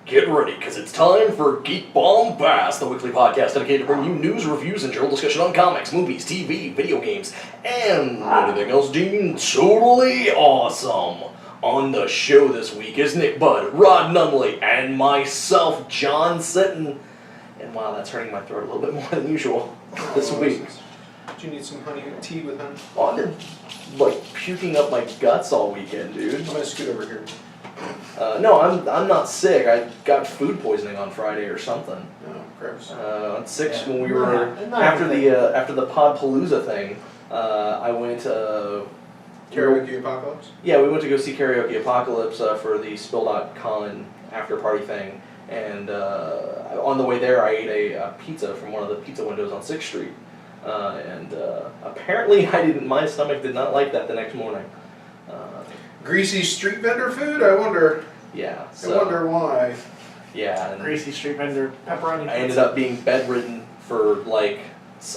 Get ready, because it's time for Geek Bombast, the weekly podcast dedicated to bringing you news, reviews, and general discussion on comics, movies, TV, video games, and anything else deemed totally awesome. On the show this week is Nick Budd, Rod Nunley, and myself, John Sitton. And wow, that's hurting my throat a little bit more than usual this week. Do you need some honey tea with honey? Oh, I've been, puking up my guts all weekend, dude. I'm going to scoot over here. No, I'm not sick. I got food poisoning on Friday or something. Oh, gross. On 6 when we were after the Podpalooza thing. I went Karaoke Apocalypse? Yeah, we went to go see Karaoke Apocalypse for the Spill.con after party thing, and on the way there I ate a pizza from one of the pizza windows on 6th Street, and apparently my stomach did not like that the next morning. Greasy street vendor food? I wonder. Yeah. I wonder why. Yeah. And greasy street vendor pepperoni. I ended up being bedridden for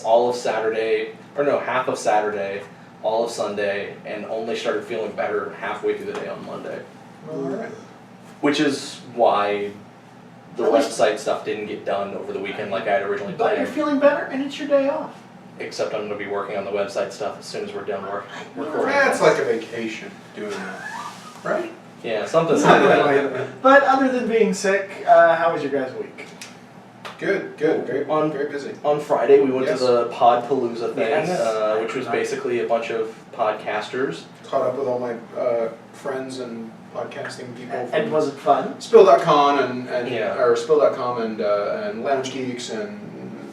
all of Saturday, or no, half of Saturday, all of Sunday, and only started feeling better halfway through the day on Monday. Alright. Which is why the website stuff didn't get done over the weekend like I had originally But planned. you're feeling better, and it's your day off. Except I'm going to be working on the website stuff as soon as we're done recording. That's like a vacation doing that. Right? Yeah, something like that. But other than being sick, how was your guys' week? Good. Very busy. On Friday, we went Yes. to the Podpalooza thing, Yes. which was basically a bunch of podcasters. Caught up with all my friends and podcasting people. And was it fun? Spill.com Yeah. or Spill.com and Lounge Geeks and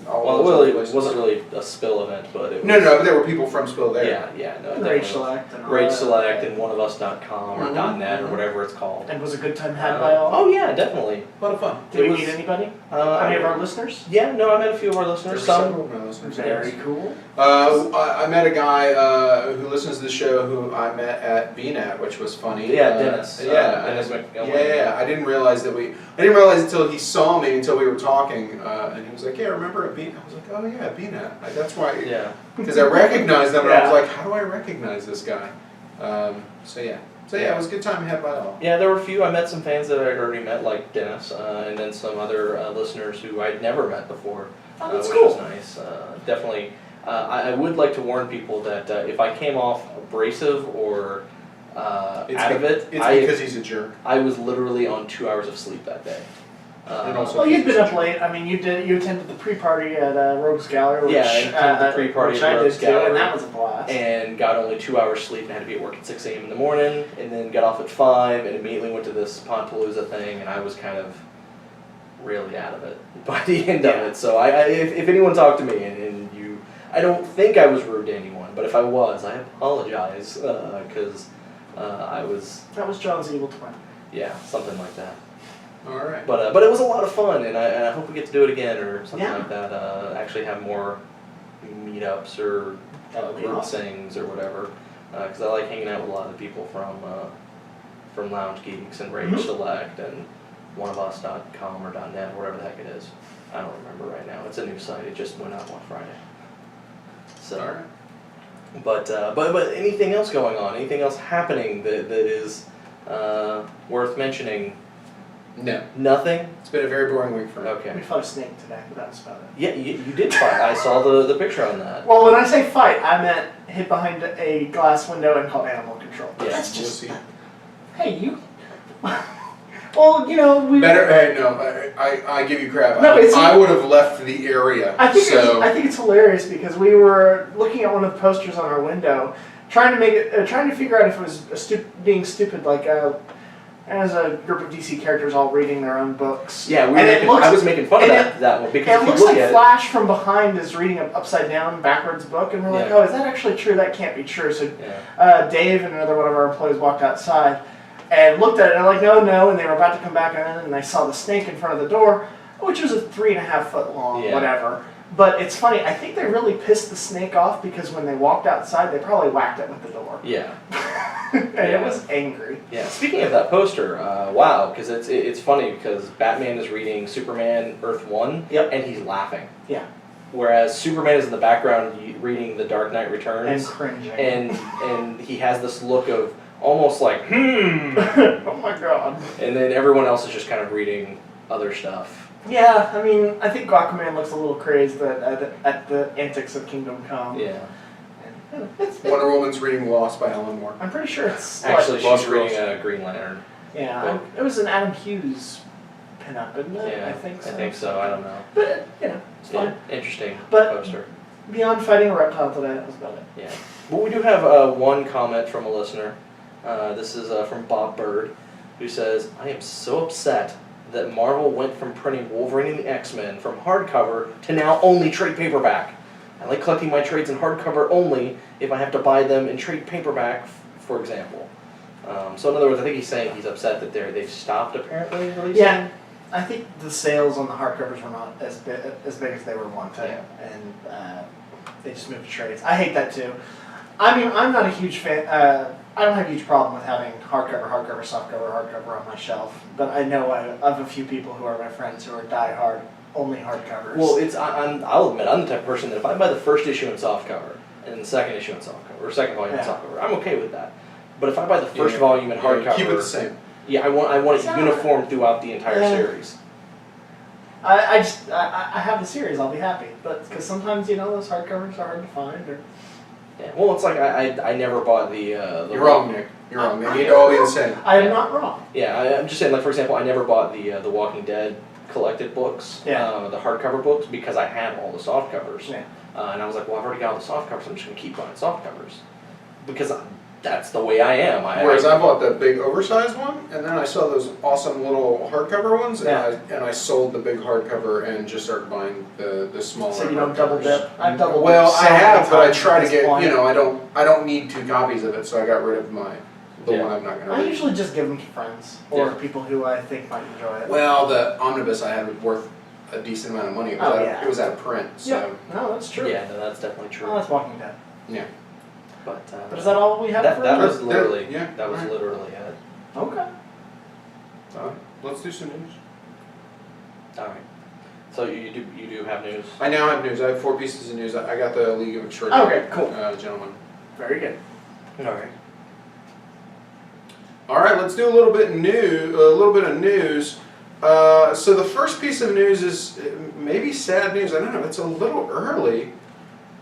all Well, those it other places. wasn't really a Spill event, but it was... No, but there were people from Spill there. Yeah, no, And definitely. Rage Select and all Rage that. Select and oneofus.com or .net or whatever it's called. And was a good time had by all? Oh yeah, definitely. A lot of fun. Did we was- meet anybody? I Any of our listeners? Yeah, no, I met a few of our There listeners. were Some. several of my listeners. Very cool. I met a guy who listens to the show who I met at BNAT, which was funny. Yeah, Dennis. Dennis McElwain. Yeah. I didn't realize until he saw me until we were talking, and he was like, "Yeah, remember at BNAT?" I was like, "Oh yeah, BNAT. That's why." Yeah. Because I recognized them, and I was Yeah. like, "How do I recognize this guy?" So yeah, it was a good time had by all. Yeah, there were a few. I met some fans that I'd already met, like Dennis, and then some other listeners who I'd never met before, Oh, that's which cool. was nice. Definitely. I would like to warn people that if I came off abrasive or out of it, It's because he's a jerk. I was literally on 2 hours of sleep that day. And also- Well, you'd been up late. I mean, you attended the pre-party at Rogues Gallery, which, Yeah, I attended the pre-party which at I did Rogues too, Gallery. and that was a blast. And got only 2 hours sleep and had to be at work at 6 a.m. in the morning, and then got off at 5 and immediately went to this Podpalooza thing, and I was kind of really out of it by the end of it. So if anyone talked to me and you, I don't think I was rude to anyone, but if I was, I apologize, because I was, That was John's evil twin. yeah, something like that. All right. But it was a lot of fun, and I hope we get to do it again or something Yeah. like that. Actually have more meetups or That would be group awesome. things or whatever, because I like hanging out with a lot of people from Lounge Geeks and Rage Mhm. Select and oneofus.com or .net, whatever the heck it is. I don't remember right now. It's a new site. It just went up on Friday. So, All right. but anything else going on? Anything else happening that is worth mentioning? No, Nothing. it's been a very boring week for me. Okay. We fought a snake today, but that's about it. Yeah, you did fight. I saw the picture on that. Well, when I say fight, I meant hit behind a glass window and call animal control. Yeah, That's we'll just... see. Hey, you... Well, you know, we... Better. Hey, no, I give you crap. No, it's- I would have left the area. I think so. it's hilarious because we were looking at one of the posters on our window, trying to figure out if it was being stupid, like as a group of DC characters all reading their own books. Yeah, And I was making fun of and that one because It if you looks look like at Flash from behind is reading an upside down, backwards book, and we're like, Yeah. oh, is that actually true? That can't be true. So yeah. Dave and another one of our employees walked outside and looked at it, and they're like, no, and they were about to come back in, and they saw the snake in front of the door, which was a 3.5 foot long, Yeah. whatever. But it's funny, I think they really pissed the snake off because when they walked outside, they probably whacked it with the door. Yeah. And Yeah. it was angry. Yeah. Speaking of that poster, wow, because it's funny because Batman is reading Superman Earth 1, Yep. and he's laughing. Yeah. Whereas Superman is in the background reading The Dark Knight Returns, And cringing. and he has this look of almost like oh my god. and then everyone else is just kind of reading other stuff. Yeah, I mean, I think Aquaman looks a little crazed at the antics of Kingdom Come. Yeah. And, it's, Wonder Woman's reading Lost by Alan Moore. I'm pretty sure it's Actually, Lost she's reading Girls. Green Lantern. Yeah, it was an Adam Hughes pinup, isn't it? Yeah, I think so. I think so. I don't know. But it's fine. Yeah, interesting But- poster. Beyond fighting a reptile today, that was about it. Yeah. But we do have one comment from a listener. This is from Bob Bird, who says, "I am so upset that Marvel went from printing Wolverine and the X-Men from hardcover to now only trade paperback. I like collecting my trades in hardcover only if I have to buy them in trade paperback, for example." So in other words, I think he's saying he's upset that they've stopped apparently releasing. Yeah, I think the sales on the hardcovers were not as big as they were one time, and they just moved to trades. I hate that too. I mean, I'm not a huge fan. I don't have a huge problem with having hardcover, softcover, hardcover on my shelf. But I know I have a few people who are my friends who are diehard only hardcovers. Well, I'll admit, I'm the type of person that if I buy the first issue in softcover and the second issue in softcover, or second volume in softcover, I'm okay with that. But if I buy the first volume in hardcover, keep it the same. Yeah, I want it uniform throughout the entire series. I have the series. I'll be happy, but because sometimes those hardcovers are hard to find. Or Yeah, well, it's like I never bought the. You're wrong, Nick. You're wrong. They need to all be the same. I am not wrong. Yeah, I'm just saying. Like for example, I never bought the Walking Dead collected books, the hardcover books, because I had all the soft covers. Yeah. And I was like, well, I've already got all the soft covers. I'm just gonna keep buying soft covers, because that's the way I am. Whereas I bought the big oversized one, and then I saw those awesome little hardcover ones, and I sold the big hardcover and just started buying the smaller. So you don't double hardcovers. dip. I've double Well, dipped so I have, many but I times try at to this get. point. I don't need 2 copies of it, so I got rid of the one I'm not gonna I read. usually just give them to friends or people who I think might enjoy it. Well, the omnibus I had was worth a decent amount of money. It was out of print, so. Yeah, no, that's true. Yeah, no, that's definitely true. Oh, that's Walking Dead. Yeah. But is that all we have for that that? was literally yeah, that was alright. literally it. Okay. Let's do some news. All right. So you do have news. I now have news. I have 4 pieces of news. I got the League of Extraordinary Okay, cool. Gentlemen. Very good. All right. All right, let's do a little bit of news. So the first piece of news is maybe sad news. I don't know. It's a little early,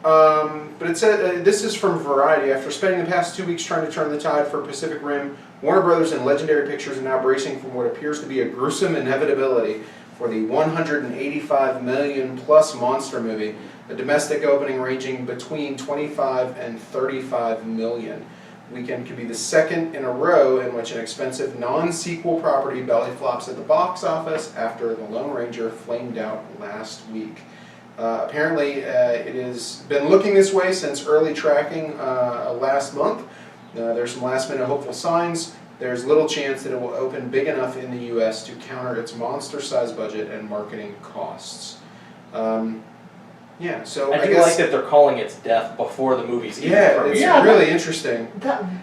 but it said this is from Variety. After spending the past 2 weeks trying to turn the tide for Pacific Rim, Warner Brothers and Legendary Pictures are now bracing for what appears to be a gruesome inevitability for the $185 million plus monster movie, a domestic opening ranging between 25 and 35 million. Weekend could be the second in a row in which an expensive non-sequel property belly flops at the box office after The Lone Ranger flamed out last week. Apparently, it has been looking this way since early tracking last month. There's some last-minute hopeful signs. There's little chance that it will open big enough in the U.S. to counter its monster-sized budget and marketing costs. Yeah, so I do guess, like that they're calling its death before the movie's even it's premiered. really interesting.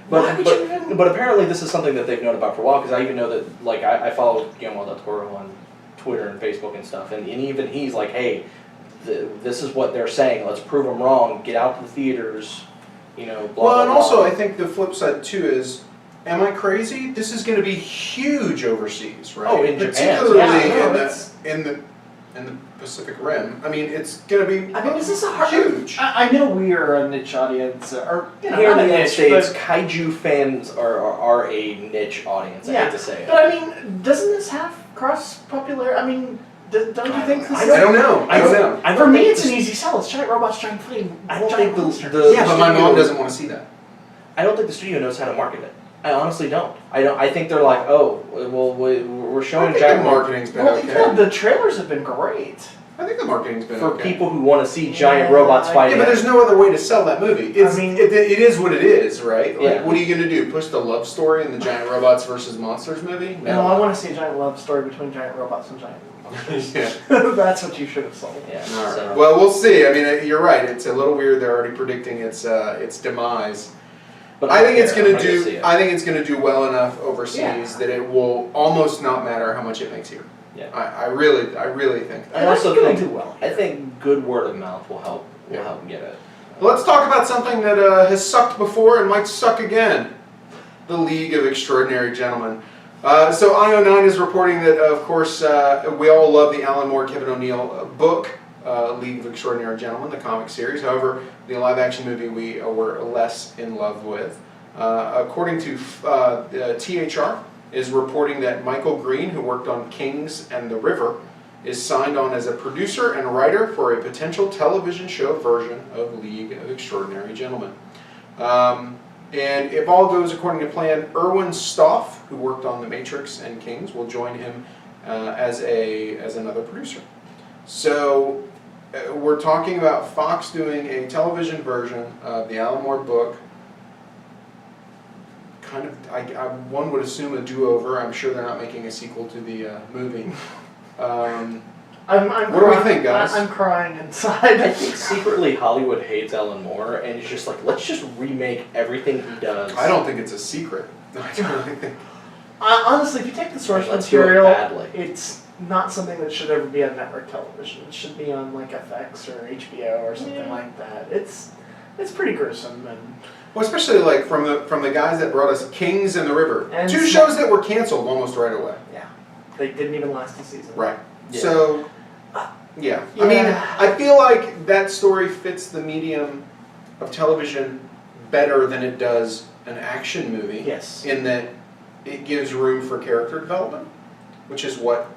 But apparently this is something that they've known about for a while, because I even know that, like, I follow Guillermo del Toro on Twitter and Facebook and stuff, and even he's like, hey, this is what they're saying, let's prove them wrong, get out to the theaters, blah, blah, And blah. also I think the flip side too is, am I crazy? This is going to be huge overseas, right? Oh, in Japan. Particularly in the Pacific Rim. I mean, it's going to be is this a hard? huge. I know we are a niche audience, or Here not in a the United niche, States, but, kaiju fans are a niche audience, I hate to say it. But I mean, doesn't this have cross popularity? I mean, don't you think this? I don't know. For me, it's an easy sell. It's giant robots, giant fighting. I don't giant think monsters. Yeah, but my mom doesn't want to see that. I don't think the studio knows how to market it. I honestly don't. I think they're like, oh, well, we're showing I think giant the marketing's been okay. Yeah, the trailers have been great. I think the marketing's been for okay. people who want to see giant robots fighting. Yeah, but there's no other way to sell that movie. It is what it is, right? Like, Yeah. what are you going to do? Push the love story in the giant robots versus monsters movie? No, I want to see a giant love story between giant robots and giant monsters. Yeah. That's what you should have sold. Yeah. All right. So. Well, we'll see. I mean, you're right. It's a little weird. They're already predicting its demise. But I think it's going to see do. it. I think it's going to do well enough overseas that it will almost not matter how much it makes here. Yeah. I really think that. I also it'll think do well. I think good word of mouth will help. Will help get it. Let's talk about something that has sucked before and might suck again. The League of Extraordinary Gentlemen. So IO9 is reporting that, of course, we all love the Alan Moore, Kevin O'Neill book, League of Extraordinary Gentlemen, the comic series. However, the live-action movie we were less in love with. According to THR, is reporting that Michael Green, who worked on Kings and the River, is signed on as a producer and writer for a potential television show version of League of Extraordinary Gentlemen. And if all goes according to plan, Erwin Stoff, who worked on The Matrix and Kings, will join him as another producer. So we're talking about Fox doing a television version of the Alan Moore book. Kind of, one would assume a do-over. I'm sure they're not making a sequel to the movie. What do we think, guys? I'm crying inside. I think secretly Hollywood hates Alan Moore, and it's just like, let's just remake everything he does. I don't think it's a secret. I don't really think. Honestly, if you take the source Let's do it material, badly. it's not something that should ever be on network television. It should be on like FX or HBO or something like that. It's pretty gruesome and. Well, especially like from the guys that brought us Kings and the River, And two shows that were canceled almost right away. Yeah, they didn't even last a season. Right. Yeah. So, yeah. I mean, I feel like that story fits the medium of television better than it does an action movie. Yes. In that it gives room for character development, which is what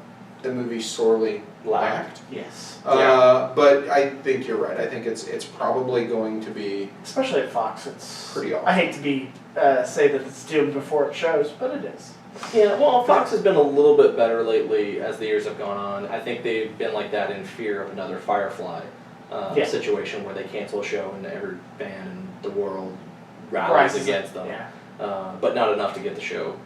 the movie sorely lacked. Yes. But I think you're right. I think it's probably going to be, Especially at Fox, it's pretty awful. I hate to be say that it's doomed before it shows, but it is. Yeah, well, Fox has been a little bit better lately as the years have gone on. I think they've been like that in fear of another Firefly situation where they cancel a show and every fan in the world rallies against them. Yeah. But not enough to get the show.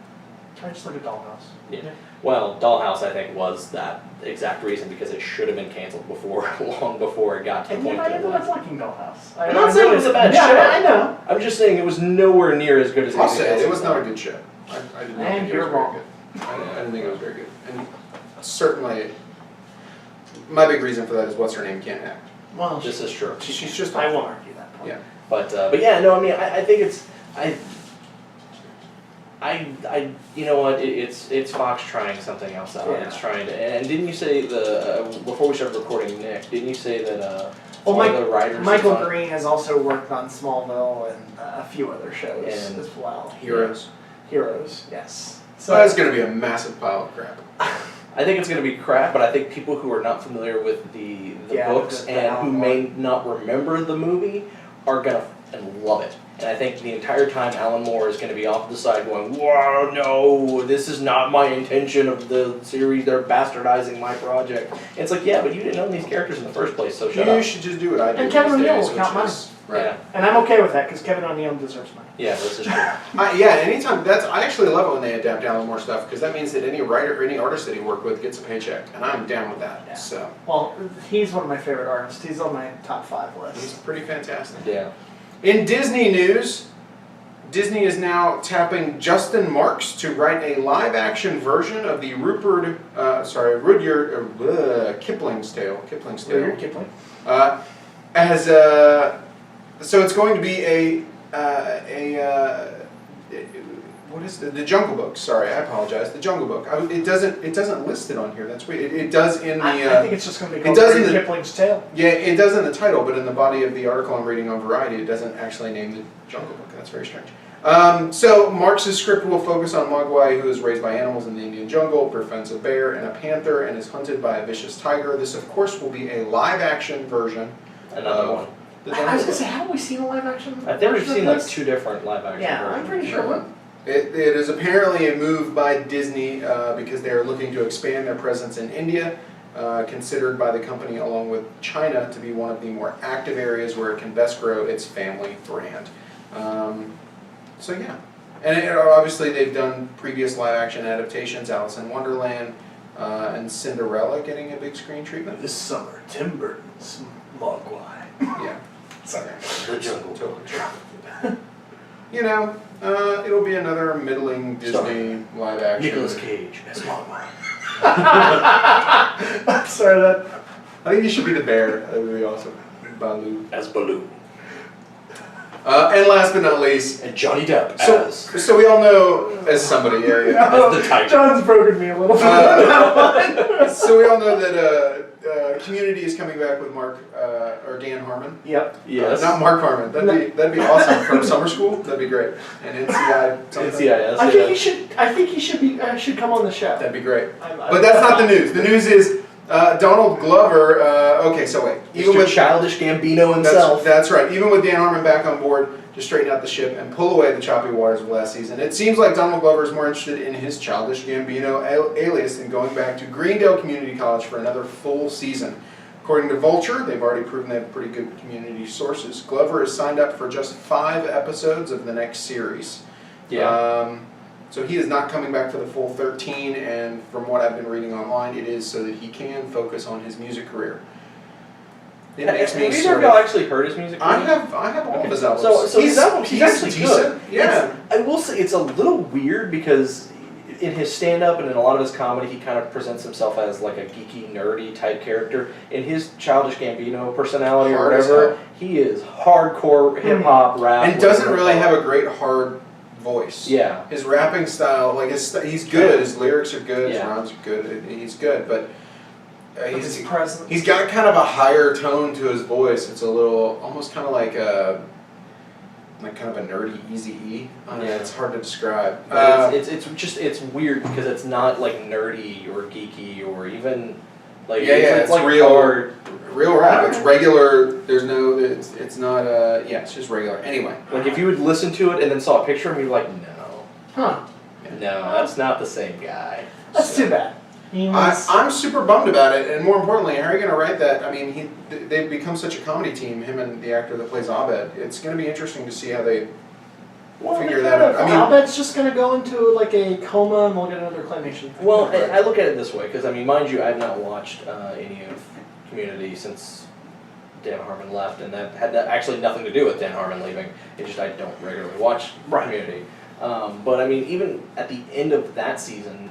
I just look at Dollhouse. Yeah. Well, Dollhouse, I think, was that exact reason because it should have been canceled before, long before it got to the And point then I that it ended was. up liking Dollhouse. I'm not saying it was a bad show. I know. I'm just saying it was nowhere near as good as I'll anything say else. it was not a good show. I did not And think it you're was very wrong. good. I didn't think it was very good. And certainly, my big reason for that is what's her name can't act. Well, This is true. She's just I awful. won't argue that point. Yeah. But yeah, no, I mean, I think it's you know what? It's Fox trying something else out. Yeah. It's trying to. And didn't you say before we started recording, Nick? Didn't you say that Well, one of the writers? Michael is on- Green has also worked on Smallville and a few other shows And as well. Heroes. Heroes, yes. So that's going to be a massive pile of crap. I think it's going to be crap, but I think people who are not familiar with the books the and Alan who Moore. may not remember the movie are going to love it. And I think the entire time Alan Moore is going to be off to the side going, "Wow, no, this is not my intention of the series. They're bastardizing my project." And it's like, yeah, but you didn't own these characters in the first place, so shut You up. should just do what I do. And Kevin these O'Neill days, will count which is- Right. Yeah, And I'm okay with that because Kevin O'Neill deserves money. yeah, this is true. Yeah, anytime I actually love it when they adapt Alan Moore stuff because that means that any writer or any artist that he worked with gets a paycheck, and I'm down with that. Yeah. So Well, he's one of my favorite artists. He's on my top 5 he's list. pretty fantastic. Yeah. In Disney news, Disney is now tapping Justin Marks to write a live-action version of the Rudyard Kipling's Tale. Rudyard Kipling. So it's going to be what is the Jungle Book? Sorry, I apologize. The Jungle Book. It doesn't list it on here. That's weird. It does in the. I think it's just going to be called does in Rudyard the- Kipling's Tale. Yeah, it does in the title, but in the body of the article I'm reading on Variety, it doesn't actually name the Jungle Book. That's very strange. So Marx's script will focus on Mogwai, who is raised by animals in the Indian jungle, befriends a bear and a panther, and is hunted by a vicious tiger. This, of course, will be a live-action version. Another one. The I was Jungle going to say, haven't we seen a live action? I think we've version seen of like this? 2 different live action Yeah, I'm versions. pretty sure Book. It is apparently a move by Disney because they are looking to expand their presence in India, considered by the company along with China to be one of the more active areas where it can best grow its family brand. So yeah, and obviously they've done previous live-action adaptations, Alice in Wonderland and Cinderella getting a big screen treatment. This summer, Tim Burton's Mogwai. Yeah, The Jungle Book. you know, it'll be another middling Disney live-action. Nicolas Cage as Mogwai. I'm sorry, that. I think you should be the bear. That would be awesome. Baloo. As Baloo. And last but not least, And Johnny Depp so we all know as somebody, yeah. No, As the Tiger. John's broken me a little bit on that one. So we all know that Community is coming back with Mark or Dan Harmon. Yep. Yes. Not Mark Harmon. That'd be awesome from summer school. That'd be great. And NCI. something. NCIS. I think he should come on the show. That'd be great. But that's not the news. The news is Donald Glover. Okay, so wait. Even with Childish Gambino himself. That's right. Even with Dan Harmon back on board to straighten out the ship and pull away the choppy waters of last season, it seems like Donald Glover is more interested in his Childish Gambino alias than going back to Greendale Community College for another full season. According to Vulture, they've already proven they have pretty good community sources. Glover is signed up for just 5 episodes of the next series. Yeah. So he is not coming back for the full 13, and from what I've been reading online, it is so that he can focus on his music career. It makes me Have either sort of y'all of... actually heard his music? I have all of his albums. So his albums, he's actually decent. good. Yeah. I will say it's a little weird because in his stand-up and in a lot of his comedy, he kind of presents himself as like a geeky, nerdy type character. In his Childish Gambino personality Hard or as whatever, hell. he is hardcore hip-hop rap. And doesn't really have a great hard voice. Yeah. His rapping style, like he's good. His lyrics are good. His Yeah. rhymes are good. He's good, but His presence. he's got kind of a higher tone to his voice. It's a little, almost kind of like kind of a nerdy Eazy-E. Yeah. It's hard to describe. But it's weird because it's not like nerdy or geeky or even like it's like real hard. Real rap. It's regular. There's no. It's not. It's just regular. Anyway. Like if you would listen to it and then saw a picture of him, you'd be like, no, Huh. no, that's not the same guy. That's too bad. I'm super bummed about it, and more importantly, how are you going to write that? I mean, they've become such a comedy team, him and the actor that plays Abed. It's going to be interesting to see how they figure that out. I mean, Abed's just going to go into like a coma and we'll get another claymation. Well, I look at it this way, because I mean, mind you, I've not watched any of Community since Dan Harmon left, and that had actually nothing to do with Dan Harmon leaving. It's just I don't regularly watch Community. But I mean, even at the end of that season,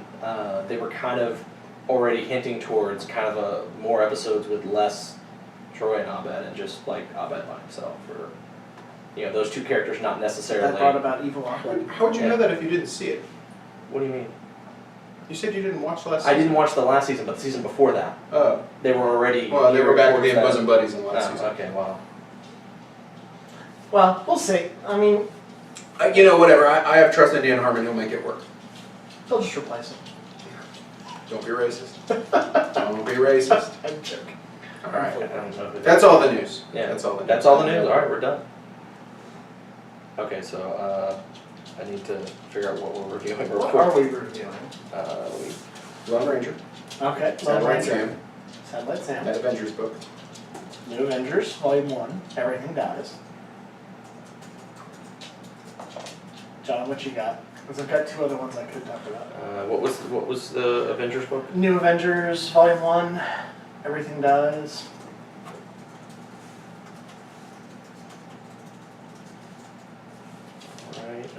they were kind of already hinting towards kind of more episodes with less Troy and Abed, and just like Abed by himself, or those two characters not necessarily. That brought about evil Abed. how would you know that if you didn't see it? What do you mean? You said you didn't watch the last season. I didn't watch the last season, but the season before that. Oh. They were already. Well, they were back to being towards bosom buddies in the last that. season. Okay, wow. Well, we'll see. I mean, Whatever. I have trust in Dan Harmon. He'll make it work. they'll just replace him. Don't be racist. Don't be racist. I'm joking. All right. I don't know who That's all the news. Yeah, That's all the news. That's all the news. All right, we're done. Okay, so I need to figure out what we're reviewing. What are we reviewing? Lone Ranger. Okay, Satellite Lone Ranger. Sam. Satellite Sam. That Avengers book. New Avengers, Volume 1. Everything Dies. John, what you got? Because I've got 2 other ones I could talk about. What was the Avengers book? New Avengers, Volume 1. Everything Dies. Alright,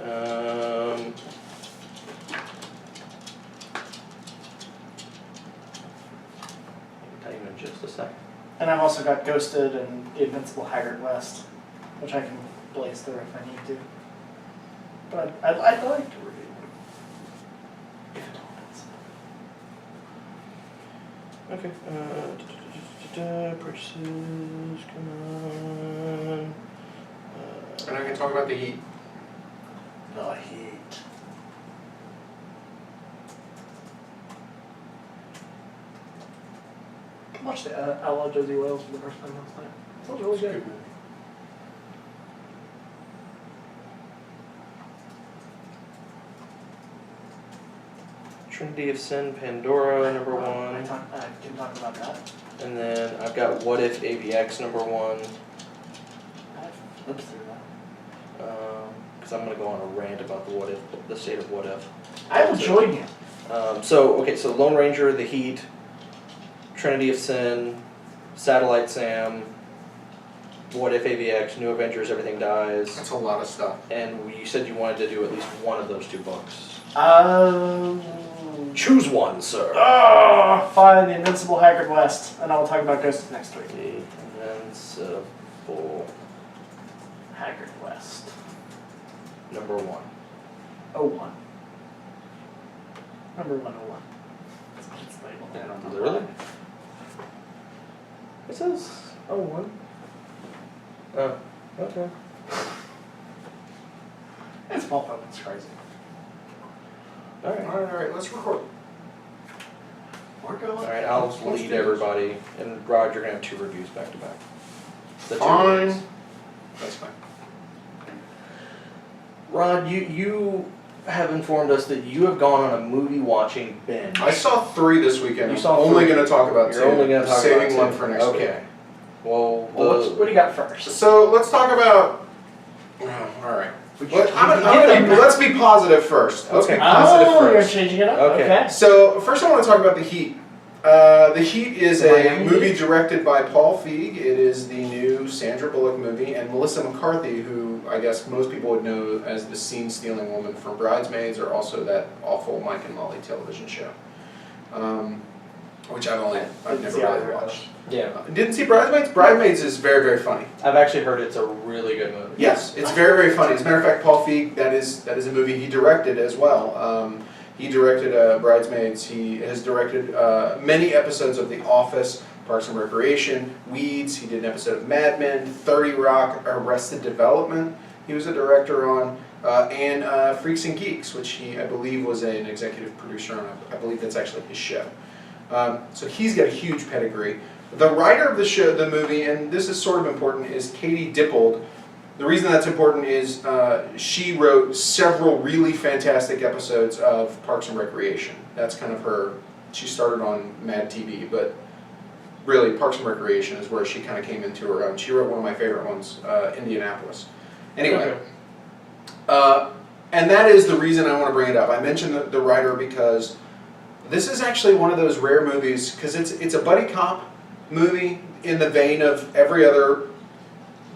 tell you in just a second. And I've also got Ghosted and The Invincible Haggard West, which I can blaze through if I need to. But I'd like to review them. If it happens. Okay, purchases, come on. And I can talk about the Heat. The Heat. I watched the Outlaw Josie Wales for the first time last night. That was really It's a good. movie. Trinity of Sin, Pandora, number I 1. can talk about that. And then I've got What If AVX, number 1. I've flipped through that. Because I'm going to go on a rant about the state of What If. I will join you. So Lone Ranger, The Heat, Trinity of Sin, Satellite Sam, What If AVX, New Avengers, Everything Dies. That's a lot of stuff. And you said you wanted to do at least one of those 2 books. Choose one, sir. Fine, The Invincible Haggard West, and I will talk about Ghosts next week. The Invincible Haggard West. Number 1. 01. Number 101. That's what it's labeled. I don't know. Really? It says 01. Oh, okay. It's Pulp Fiction. It's crazy. All right. All right, let's record. All right, I'll lead everybody, and Rod, you're gonna have 2 reviews back to back. The 2 Fine. reviews. That's fine. Rod, you have informed us that you have gone on a movie watching binge. I saw 3 this weekend. You I'm saw only 3. going to talk about 2. You're only gonna talk saving about one 2. for next week. Okay. Well, What do you got first? So let's talk about. All right. Get them. Let's be positive first. Let's Okay. be positive Oh, you're first. changing it up? Okay. So first, I want to talk about The Heat. The Heat is a Miami movie Heat? directed by Paul Feig. It is the new Sandra Bullock movie, and Melissa McCarthy, who I guess most people would know as the scene-stealing woman from Bridesmaids, or also that awful Mike and Molly television show, which I've never really watched. Yeah. Didn't see Bridesmaids? Bridesmaids is very, very funny. I've actually heard it's a really good movie. Yes, it's very, very funny. As a matter of fact, Paul Feig, that is a movie he directed as well. He directed Bridesmaids. He has directed many episodes of The Office, Parks and Recreation, Weeds. He did an episode of Mad Men, 30 Rock, Arrested Development. He was a director on, and Freaks and Geeks, which I believe was an executive producer on. I believe that's actually his show. So he's got a huge pedigree. The writer of the movie, and this is sort of important, is Katie Dippold. The reason that's important is she wrote several really fantastic episodes of Parks and Recreation. That's kind of her. She started on Mad TV, but really Parks and Recreation is where she kind of came into her own. She wrote one of my favorite ones, Indianapolis. Anyway, and that is the reason I want to bring it up. I mentioned the writer because this is actually one of those rare movies, because it's a buddy cop movie in the vein of every other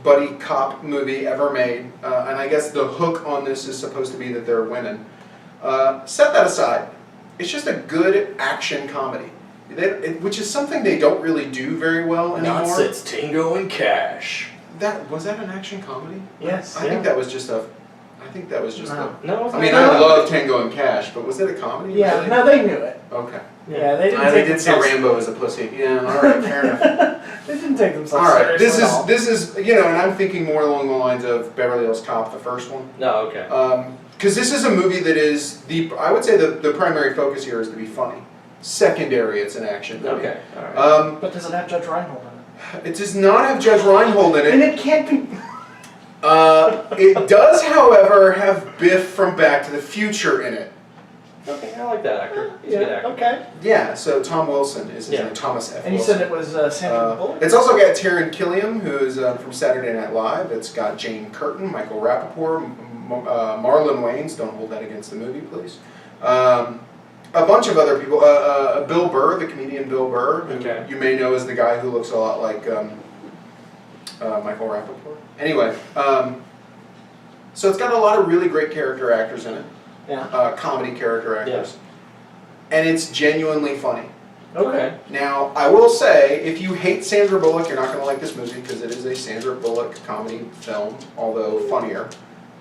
buddy cop movie ever made, and I guess the hook on this is supposed to be that they're women. Set that aside. It's just a good action comedy, which is something they don't really do very well anymore. Nonsense, Tango and Cash. Was that an action comedy? Yes. I think that was just a. No, I mean, I love Tango and Cash, but was it a comedy? Yeah, really? no, they knew it. Okay. Yeah, they didn't They take did say themselves. Rambo as a pussy. Yeah, all right, fair enough. They didn't take All themselves right, seriously at all. this is and I'm thinking more along the lines of Beverly Hills Cop, the first one. No, okay. Because this is a movie that is I would say the primary focus here is to be funny. Secondary, it's an action movie. Okay, all right. But does it have Judge Reinhold in it? It does not have Judge Reinhold in And it. it can't be. It does, however, have Biff from Back to the Future in it. Okay, I like that actor. He's a good actor. Okay. Yeah, so Tom Wilson is his Yeah. name, Thomas F. And you Wilson. said it was Sandra Bullock? It's also got Taron Killam, who is from Saturday Night Live. It's got Jane Curtin, Michael Rappaport, Marlon Wayans. Don't hold that against the movie, please. A bunch of other people. Bill Burr, the comedian Bill Burr, who you may know as the guy who looks a lot like Michael Rappaport. Anyway, so it's got a lot of really great character actors in it. Yeah. Comedy character actors. And it's genuinely funny. Okay. Now, I will say, if you hate Sandra Bullock, you're not going to like this movie because it is a Sandra Bullock comedy film, although funnier.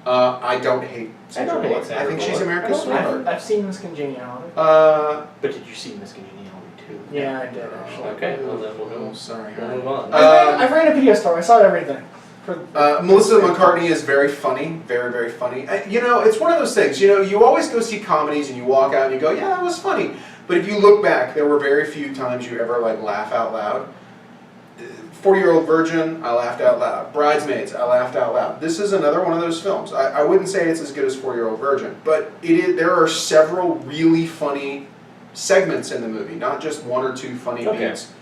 I don't hate Sandra Bullock. I think she's America's sweetheart. I've seen Miss Congeniality. But did you see Miss Congeniality too? Yeah, I did actually. Okay, well then we'll Oh, go. sorry. We'll move on. I ran a video store. I saw everything. Melissa McCarthy is very funny, very, very funny. It's one of those things, you always go see comedies and you walk out and you go, yeah, that was funny. But if you look back, there were very few times you ever laugh out loud. 40-Year-Old Virgin, I laughed out loud. Bridesmaids, I laughed out loud. This is another one of those films. I wouldn't say it's as good as 40-Year-Old Virgin, but there are several really funny segments in the movie, not just one or two funny beats.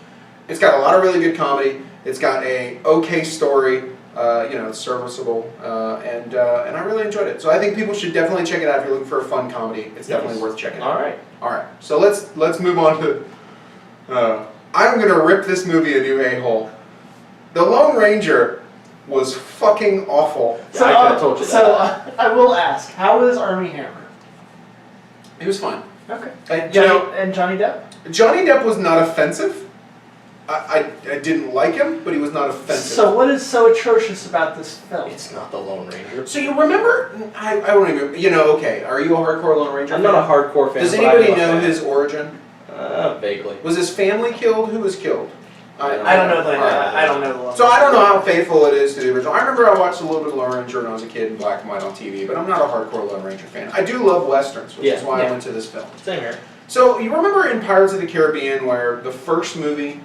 It's got a lot of really good comedy. It's got a okay story. It's serviceable, and I really enjoyed it. So I think people should definitely check it out if you're looking for a fun comedy. It's definitely worth checking out. All right. So let's move on to. I'm gonna rip this movie a new a-hole. The Lone Ranger was fucking awful. So, I could've told you that. I will ask, how is Armie Hammer? He was fine. Okay. And, Johnny Depp? Johnny Depp was not offensive. I didn't like him, but he was not offensive. So what is so atrocious about this film? It's not the Lone Ranger. So you remember? I don't even. Okay. Are you a hardcore Lone Ranger? I'm fan? not a hardcore fan. Does but anybody I'm a know fan. his origin? Vaguely. Was his family killed? Who was killed? I don't know the. I don't know the. So I don't know how faithful it is to the original. I remember I watched a little bit of Lone Ranger when I was a kid in black and white on TV, but I'm not a hardcore Lone Ranger fan. I do love westerns, which is why I went to this film. Same here. So you remember in Pirates of the Caribbean where the first movie,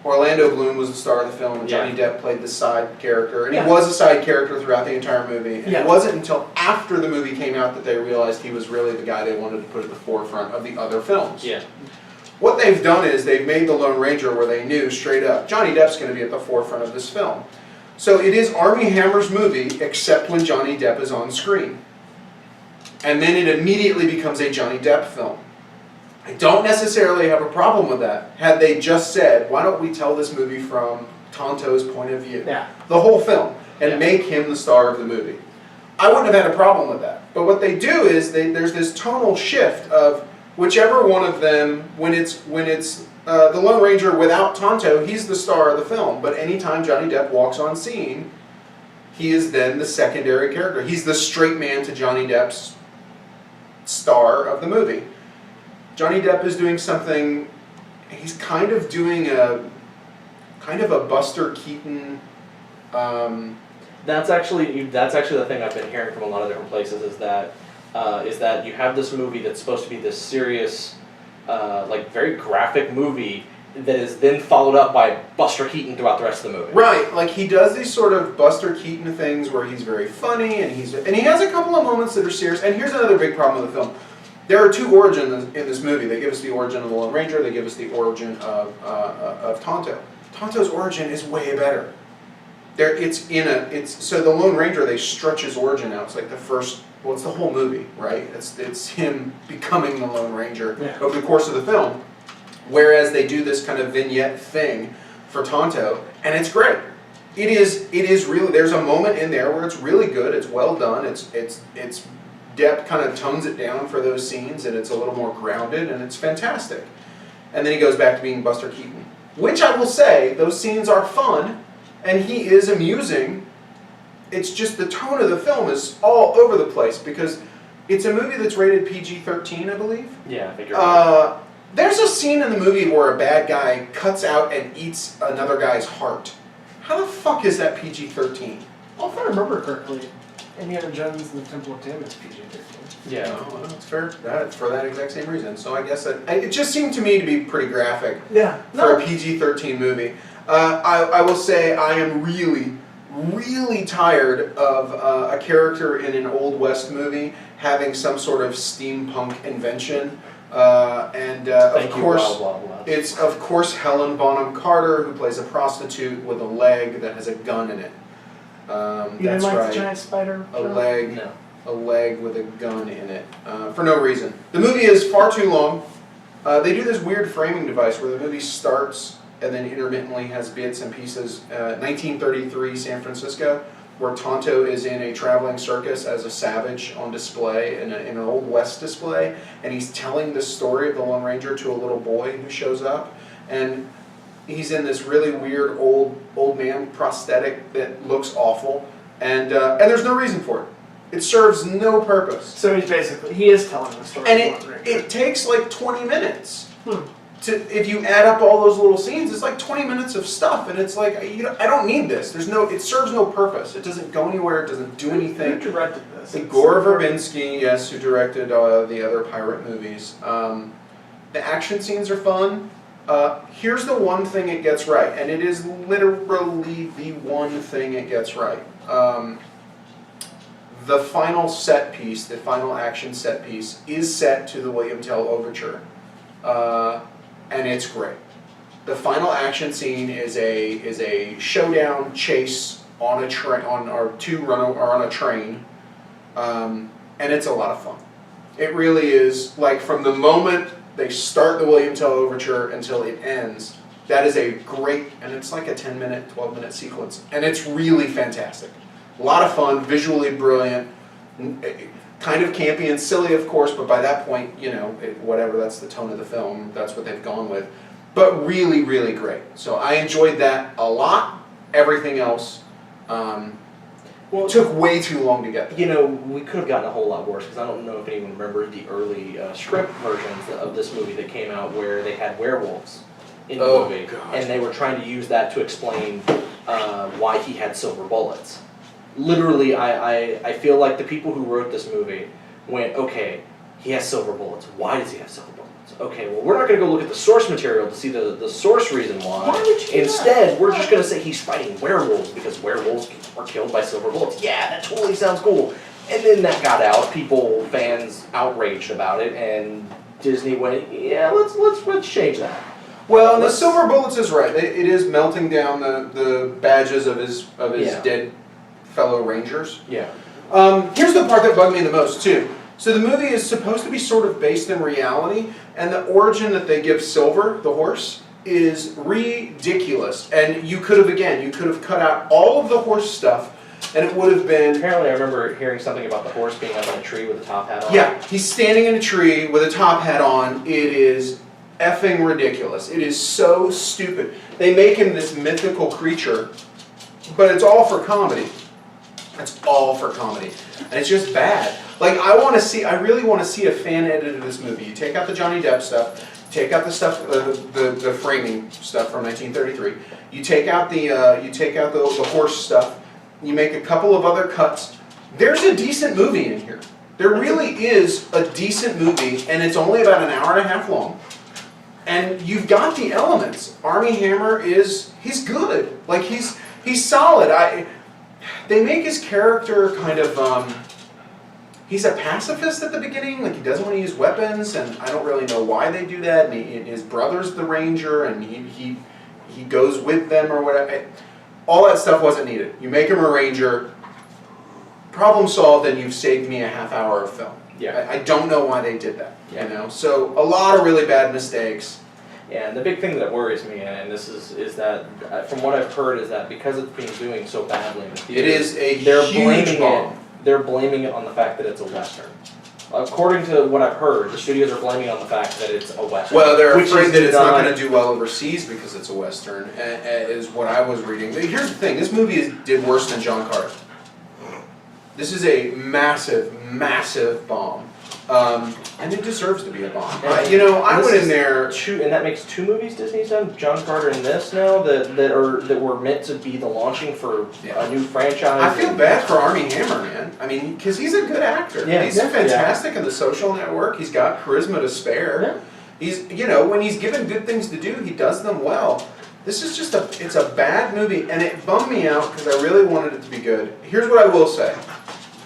Orlando Bloom was the star of the film, and Johnny Depp played the side character, and he was a side character throughout the entire movie. And it wasn't until after the movie came out that they realized he was really the guy they wanted to put at the forefront of the other films. Yeah. What they've done is they've made the Lone Ranger where they knew straight up Johnny Depp's going to be at the forefront of this film. So it is Armie Hammer's movie, except when Johnny Depp is on screen. And then it immediately becomes a Johnny Depp film. I don't necessarily have a problem with that. Had they just said, why don't we tell this movie from Tonto's point of view? Yeah. The whole film. And make him the star of the movie. I wouldn't have had a problem with that. But what they do is there's this tonal shift of whichever one of them, when it's the Lone Ranger without Tonto, he's the star of the film. But anytime Johnny Depp walks on scene, he is then the secondary character. He's the straight man to Johnny Depp's star of the movie. Johnny Depp is doing something, he's kind of doing a Buster Keaton. That's actually the thing I've been hearing from a lot of different places is that you have this movie that's supposed to be this serious, very graphic movie that is then followed up by Buster Keaton throughout the rest of the movie. Right, like he does these sort of Buster Keaton things where he's very funny and he has a couple of moments that are serious. And here's another big problem with the film. There are two origins in this movie. They give us the origin of the Lone Ranger. They give us the origin of Tonto. Tonto's origin is way better. So the Lone Ranger, they stretch his origin out. It's like it's the whole movie, right? It's him becoming the Lone Ranger over the course of the film. Whereas they do this kind of vignette thing for Tonto, and it's great. It is really. There's a moment in there where it's really good. It's well done. It's Depp kind of tones it down for those scenes, and it's a little more grounded, and it's fantastic. And then he goes back to being Buster Keaton, which I will say, those scenes are fun, and he is amusing. It's just the tone of the film is all over the place, because it's a movie that's rated PG-13, I believe. Yeah, I think you're right. There's a scene in the movie where a bad guy cuts out and eats another guy's heart. How the fuck is that PG-13? Well, if I remember correctly, Indiana Jones and the Temple of Doom is PG-13. Yeah. Well, it's fair. It's for that exact same reason. So I guess it just seemed to me to be pretty graphic for a PG-13 movie. I will say I am really, really tired of a character in an Old West movie having some sort of steampunk invention. Of course Helen Bonham Carter, who plays a prostitute with a leg that has a gun in it. You didn't like the giant spider? A leg with a gun in it, for no reason. The movie is far too long. They do this weird framing device where the movie starts and then intermittently has bits and pieces. 1933 San Francisco, where Tonto is in a traveling circus as a savage on display, in an Old West display, and he's telling the story of the Lone Ranger to a little boy who shows up, and he's in this really weird old man prosthetic that looks awful, and there's no reason for it. It serves no purpose. So he is telling the story. And it takes like 20 minutes. If you add up all those little scenes, it's like 20 minutes of stuff, and it's like, I don't need this. It serves no purpose. It doesn't go anywhere. It doesn't do anything. Who directed this? Gore Verbinski, yes, who directed the other pirate movies. The action scenes are fun. Here's the one thing it gets right, and it is literally the one thing it gets right. The final set piece, the final action set piece, is set to the William Tell Overture. And it's great. The final action scene is a showdown chase on a train, on a train, and it's a lot of fun. It really is, like, from the moment they start the William Tell Overture until it ends. That is a great, and it's like a 10-minute, 12-minute sequence, and it's really fantastic. A lot of fun, visually brilliant. Kind of campy and silly, of course, but by that point, whatever, that's the tone of the film. That's what they've gone with. but really, really great. So I enjoyed that a lot. Everything else took way too long to get there. You know, we could have gotten a whole lot worse, because I don't know if anyone remembers the early script versions of this movie that came out where they had werewolves in the movie. God. And they were trying to use that to explain why he had silver bullets. Literally, I feel like the people who wrote this movie went, okay, he has silver bullets. Why does he have silver bullets? Okay, well, we're not going to go look at the source material to see the source reason why. Why would you do Instead, that? we're just going to say he's fighting werewolves because werewolves are killed by silver bullets. Yeah, that totally sounds cool. And then that got out, fans outraged about it, and Disney went, yeah, let's change that. Well, and the silver bullets is right. It is melting down the badges of his dead fellow Rangers. Yeah. Here's the part that bugged me the most too. So the movie is supposed to be sort of based in reality, and the origin that they give Silver, the horse, is ridiculous. And you could have cut out all of the horse stuff, and it would have been... Apparently I remember hearing something about the horse being up on a tree with a top hat on. Yeah, he's standing in a tree with a top hat on. It is effing ridiculous. It is so stupid. They make him this mythical creature, but it's all for comedy. It's all for comedy. And it's just bad. Like, I really want to see a fan edit of this movie. You take out the Johnny Depp stuff, take out the stuff, the framing stuff from 1933. You take out the horse stuff. You make a couple of other cuts. There's a decent movie in here. There really is a decent movie, and it's only about an hour and a half long. And you've got the elements. Armie Hammer he's good. Like, he's solid. They make his character kind of, he's a pacifist at the beginning, like he doesn't want to use weapons, and I don't really know why they do that, and his brother's the ranger, and he goes with them or whatever. All that stuff wasn't needed. You make him a ranger, problem solved, and you've saved me a half hour of film. Yeah. I don't know why they did that, Yeah. you know? So, a lot of really bad mistakes. Yeah, and the big thing that worries me, and this is that, from what I've heard, is that because it's been doing so badly in the theaters, It is a huge bomb. They're blaming it on the fact that it's a Western. According to what I've heard, the studios are blaming on the fact that it's a Western. Well, they're which afraid is that it's not going to do well overseas because it's a Western, is what I was reading. Here's the thing, this movie did worse than John Carter. This is a massive, massive bomb. And it deserves to be a bomb. I went in there... And that makes two movies Disney's done, John Carter and this now, that were meant to be the launching for a new franchise. I feel bad for Armie Hammer, man. I mean, because he's a good actor. Yeah. He's fantastic in The Social Network. He's got charisma to spare. Yeah. He's, when he's given good things to do, he does them well. This is just it's a bad movie, and it bummed me out because I really wanted it to be good. Here's what I will say.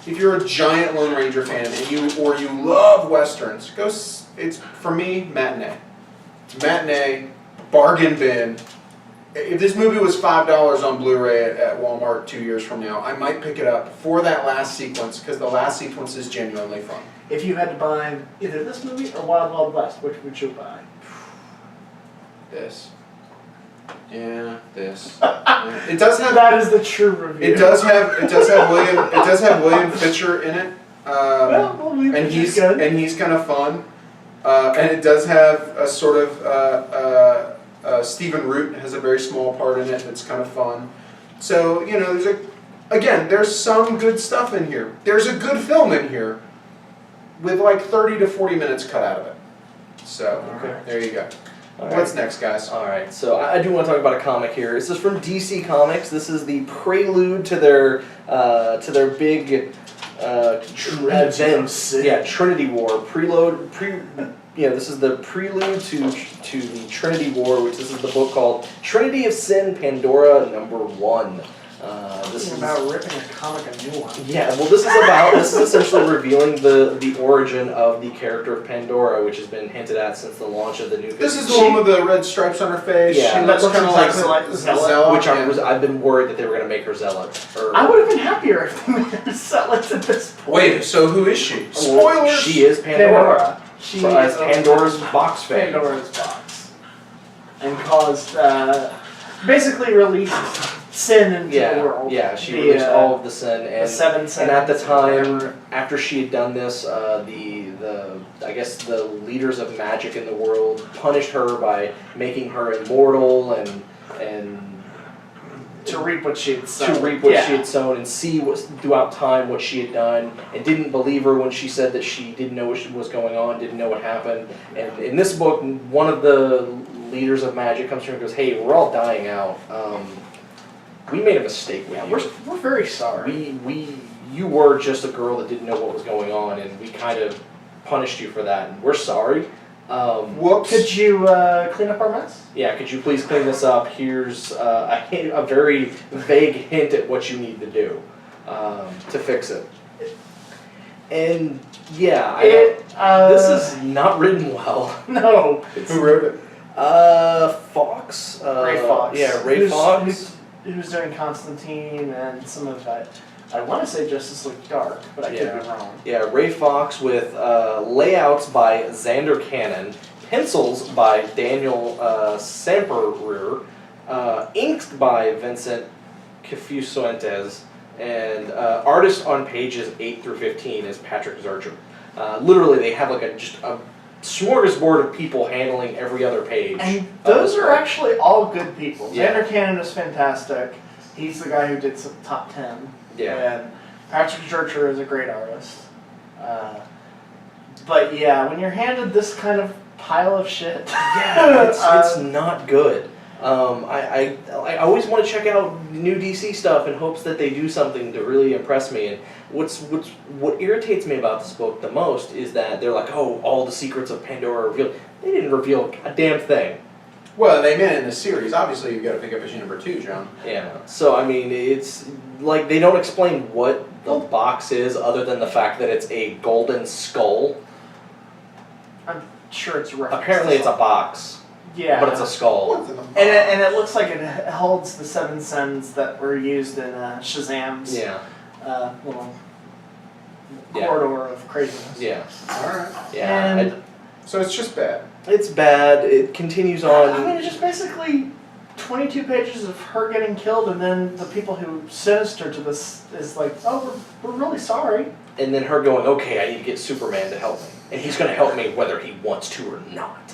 If you're a giant Lone Ranger fan and you love Westerns, it's, for me, matinee. Matinee, bargain bin. If this movie was $5 on Blu-ray at Walmart 2 years from now, I might pick it up for that last sequence, because the last sequence is genuinely fun. If you had to buy either this movie or Wild Wild West, which would you buy? This. Yeah, this. Yeah. It does have. That is the true review. It does have William Fisher in it. And he's kind of fun. And it does have a sort of Stephen Root has a very small part in it that's kind of fun. So there's some good stuff in here. There's a good film in here with like 30 to 40 minutes cut out of it. So there you go. What's next, guys? Alright, so I do want to talk about a comic here. This is from DC Comics. This is the prelude to their big events. Yeah, Trinity War. This is the prelude to the Trinity War, which this is the book called Trinity of Sin, Pandora #1. This is about ripping a comic a new one. Yeah, well, this is essentially revealing the origin of the character of Pandora, which has been hinted at since the launch of the new. This is the one with the red stripes on her face. Yeah, she looks kind of like Zealot. Which I've been worried that they were going to make her Zealot. I would have been happier if they made her Zealot at this point. Wait, so who is she? Spoilers. She is Pandora. She is Pandora's box fan. Pandora's box, and caused basically released sin into the world. Yeah, she released all of the sin, and the 7 sins. And at the time, after she had done this, the I guess the leaders of magic in the world punished her by making her immortal and to reap what she had sown. She had sown and see throughout time what she had done, and didn't believe her when she said that she didn't know what was going on, didn't know what happened. And in this book, one of the leaders of magic comes through and goes, "Hey, we're all dying out. We made a mistake with you. We're very sorry. You were just a girl that didn't know what was going on, and we kind of punished you for that, and we're sorry. Whoops. Could you clean up our mess? Yeah, could you please clean this up? Here's a very vague hint at what you need to do to fix it." And yeah, this is not written well. No. Who wrote it? Fox. Ray Fox. Yeah, Ray Fox. Who's doing Constantine and some of that. I want to say Justice League Dark, but I could be wrong. Yeah, Ray Fox with layouts by Xander Cannon, pencils by Daniel Samperer, inked by Vincent Cifuentes, and artist on pages 8 through 15 is Patrick Zarcher. Literally, they have like just a smorgasbord of people handling every other page. And those are actually all good people. Yeah. Xander Cannon is fantastic. He's the guy who did some top 10. Yeah. And Patrick Churcher is a great artist. But yeah, when you're handed this kind of pile of shit, it's not good. I always want to check out new DC stuff in hopes that they do something to really impress me. And what irritates me about this book the most is that they're like, oh, all the secrets of Pandora are revealed. They didn't reveal a damn thing. Well, they meant in the series. Obviously, you've got to pick up issue number 2, John. Yeah. So I mean, it's like they don't explain what the box is, other than the fact that it's a golden skull. I'm sure it's a reference. Apparently, it's a box. Yeah. But it's a skull. What's in the box? And it looks like it holds the 7 sins that were used in Shazam's little corridor of craziness. Yeah. All right. Yeah. And So it's just bad. It's bad. It continues on. I mean, it's just basically 22 pages of her getting killed, and then the people who sentenced her to this is like, oh, we're really sorry. And then her going, okay, I need to get Superman to help me. And he's going to help me whether he wants to or not.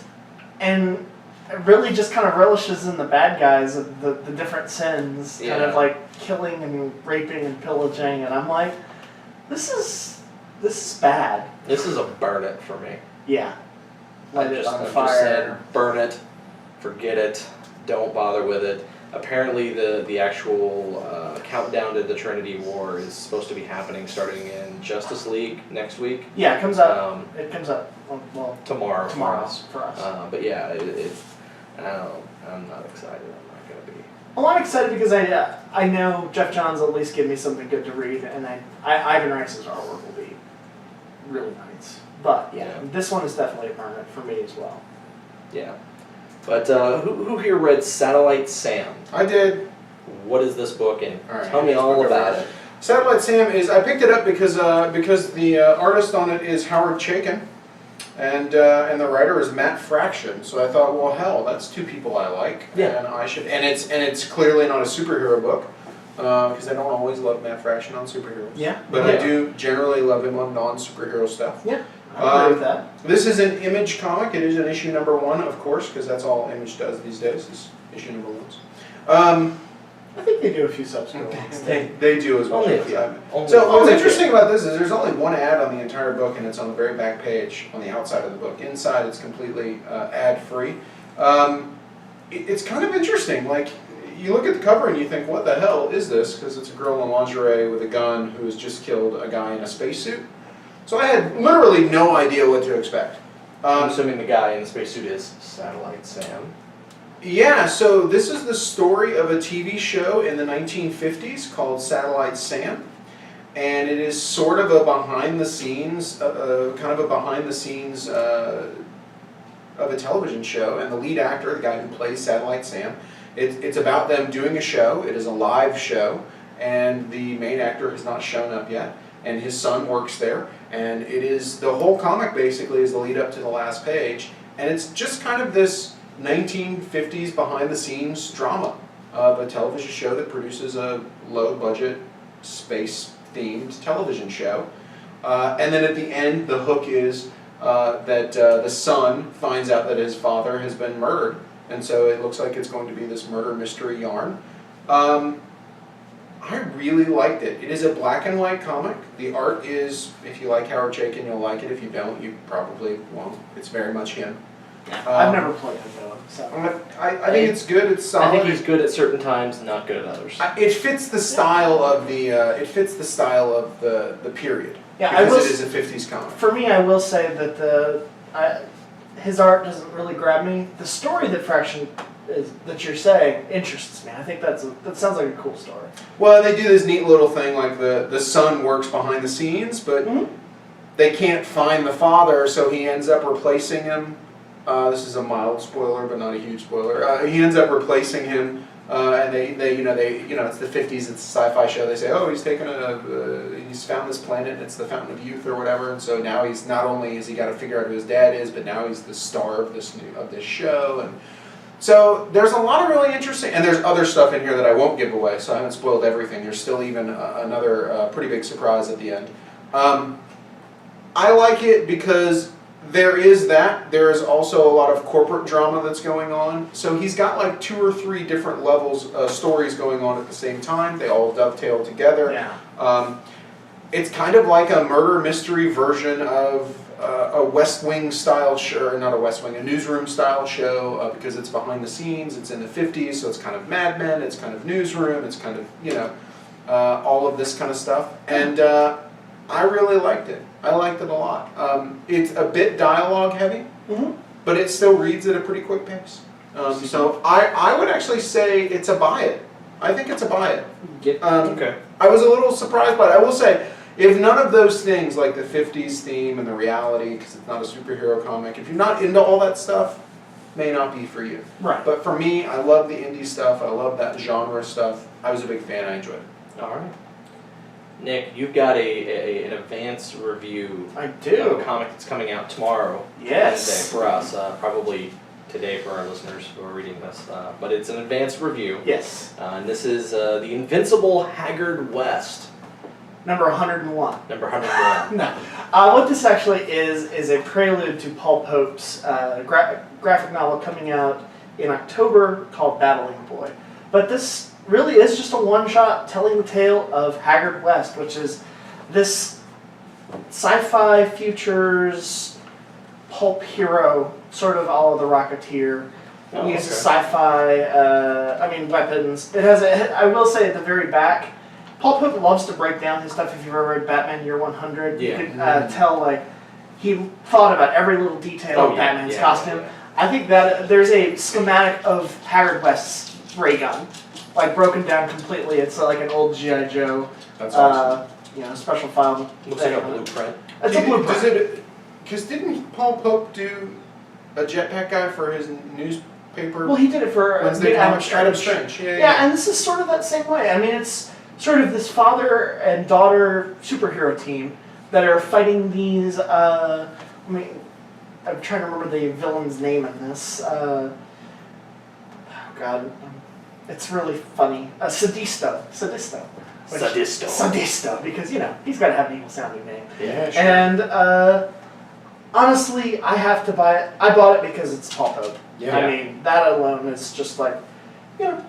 And it really just kind of relishes in the bad guys of the different sins, kind of like killing and raping and pillaging, and I'm like, this is bad. This is a burn it for me. Yeah. Light it on I'm fire. just saying, burn it, forget it, don't bother with it. Apparently the actual countdown to the Trinity War is supposed to be happening starting in Justice League next week. Yeah, it comes out. Well, tomorrow for us. But yeah, I'm not excited. I'm not going to be. Well, I'm excited because I know Jeff Johns will at least give me something good to read, and Ivan Reis's artwork will be really nice. But yeah, this one is definitely a permanent for me as well. Yeah. But who here read Satellite Sam? I did. What is this book, and right, tell me all about it. Satellite Sam is, I picked it up because the artist on it is Howard Chaykin, and the writer is Matt Fraction. So I thought, well, hell, that's 2 people I like, Yeah. and I should. And it's clearly not a superhero book, because I don't always love Matt Fraction on superheroes. Yeah. But I do generally love him on non-superhero stuff. Yeah. I agree with that. This is an Image comic. It is an issue number 1, of course, because that's all Image does these days, is issue number 1s. I think they do a few subsequent ones. They do as well. Only a few. So what's interesting about this is there's only one ad on the entire book, and it's on the very back page on the outside of the book. Inside, it's completely ad-free. It's kind of interesting. Like, you look at the cover and you think, what the hell is this? Because it's a girl in lingerie with a gun who has just killed a guy in a spacesuit. So I had literally no idea what to expect. I'm assuming the guy in the spacesuit is Satellite Sam. Yeah, so this is the story of a TV show in the 1950s called Satellite Sam, and it is sort of a behind-the-scenes, kind of a behind-the-scenes of a television show, and the lead actor, the guy who plays Satellite Sam, it's about them doing a show. It is a live show, and the main actor has not shown up yet, and his son works there, and it is, the whole comic basically is the lead up to the last page, and it's just kind of this 1950s behind-the-scenes drama of a television show that produces a low-budget, space-themed television show. And then at the end, the hook is that the son finds out that his father has been murdered. And so it looks like it's going to be this murder mystery yarn. I really liked it. It is a black and white comic. The art is, if you like Howard Chaykin, you'll like it. If you don't, you probably won't. It's very much him. I've never played it though, so. I think it's good. It's solid. I think he's good at certain times, not good at others. It fits the style of the. It fits the style of the period. Yeah, because it is a '50s comic. For me, I will say that his art doesn't really grab me. The story that you're saying interests me. I think that sounds like a cool story. Well, they do this neat little thing like the son works behind the scenes, but they can't find the father, so he ends up replacing him. This is a mild spoiler, but not a huge spoiler. He ends up replacing him, and they it's the '50s. It's a sci-fi show. They say, oh, he's he's found this planet, and it's the fountain of youth or whatever. And so now he's not only has he got to figure out who his dad is, but now he's the star of this show. And so there's a lot of really interesting, and there's other stuff in here that I won't give away. So I haven't spoiled everything. There's still even another pretty big surprise at the end. I like it because there is that. There is also a lot of corporate drama that's going on. So he's got like 2 or 3 different levels, stories going on at the same time. They all dovetail together. Yeah. It's kind of like a murder mystery version of a West Wing style show, or not a West Wing, a newsroom style show, because it's behind the scenes. It's in the '50s, so it's kind of Mad Men. It's kind of newsroom. It's kind of all of this kind of stuff. And I really liked it. I liked it a lot. It's a bit dialogue heavy, but it still reads at a pretty quick pace. So I would actually say it's a buy it. I think it's a buy it. Okay. I was a little surprised by it. I will say, if none of those things, like the '50s theme and the reality, because it's not a superhero comic, if you're not into all that stuff, may not be for you. Right. But for me, I love the indie stuff. I love that genre stuff. I was a big fan. I enjoyed it. All right. Nick, you've got an advanced review. I do. Of a comic that's coming out tomorrow. Yes. Wednesday for us, probably today for our listeners who are reading this. But it's an advanced review. Yes. And this is The Invincible Haggard West. Number 101. Number 101. No. What this actually is a prelude to Paul Pope's graphic novel coming out in October called Battling Boy. But this really is just a one-shot telling the tale of Haggard West, which is this sci-fi futures pulp hero, sort of all of the Rocketeer. He uses sci-fi, weapons. It has I will say at the very back, Paul Pope loves to break down his stuff. If you've ever read Batman Year 100, you could tell like he thought about every little detail of Batman's costume. Yeah. I think that there's a schematic of Haggard West's ray gun, like broken down completely. It's like an old G.I. Joe. That's awesome. Special file. Looks like a blueprint. It's a blueprint. Because didn't Paul Pope do a jetpack guy for his newspaper? Well, he did it for Wednesday Adam Strange. Yeah, and this is sort of that same way. I mean, it's sort of this father and daughter superhero team that are fighting these. I'm trying to remember the villain's name in this. It's really funny. Sadisto. Sadisto, because he's got to have an evil sounding name. Yeah, sure. And honestly, I have to buy it. I bought it because it's Paul Pope. Yeah. I mean, that alone is just like, an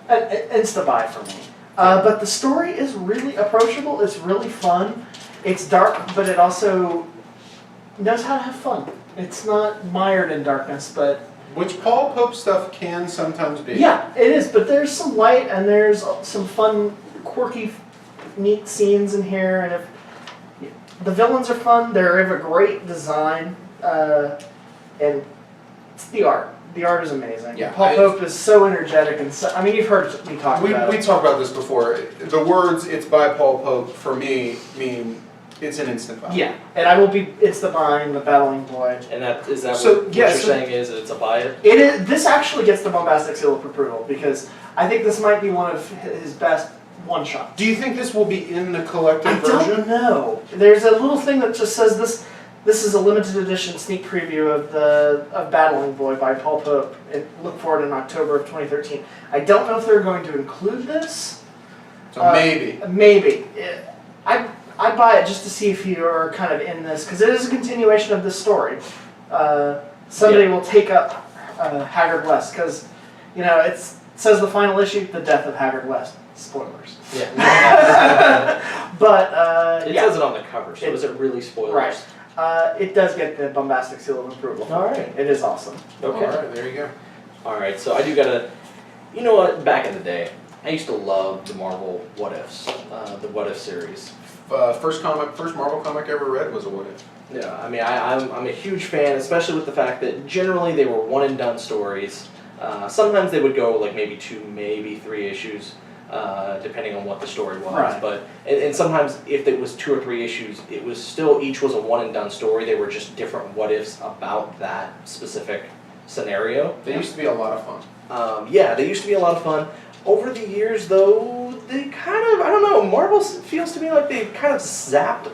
insta buy for me. But the story is really approachable. It's really fun. It's dark, but it also knows how to have fun. It's not mired in darkness, but... Which Paul Pope stuff can sometimes be. Yeah, it is, but there's some light and there's some fun, quirky, neat scenes in here. And if the villains are fun, they have a great design, and it's the art. The art is amazing. Yeah, Paul Pope is so energetic and so, you've heard me talk about it. We talked about this before. The words "it's by Paul Pope" for me mean it's an instant buy. Yeah, and I will be. It's the buying, the battling boy. And is that So, what yeah, you're so- saying is that it's a buy it? It is. This actually gets the bombastic seal of approval because I think this might be one of his best one shots. Do you think this will be in the collected I version? don't know. There's a little thing that just says this. This is a limited edition sneak preview of Battling Boy by Paul Pope. Look for it in October of 2013. I don't know if they're going to include this. So maybe. Maybe. I'd buy it just to see if you're kind of in this, because it is a continuation of this story. Somebody will take up Haggard West, because, you know, it says the final issue, the death of Haggard West. Spoilers. Yeah. But, it yeah. says it on the cover, so is it really spoilers? Right. It does get the bombastic seal of approval. All right. It is awesome. Okay. All right, there you go. All right, so I do gotta, you know what? Back in the day, I used to love the Marvel What Ifs, the What If series. First Marvel comic I ever read was a What If. Yeah, I mean, I'm a huge fan, especially with the fact that generally they were one and done stories. Sometimes they would go like maybe 2, maybe 3 issues, depending on what the story was. Right. But and sometimes if it was 2 or 3 issues, it was still each was a one and done story. They were just different what ifs about that specific scenario. They used to be a lot of fun. Yeah, they used to be a lot of fun. Over the years, though, they kind of, I don't know, Marvel feels to me like they've kind of zapped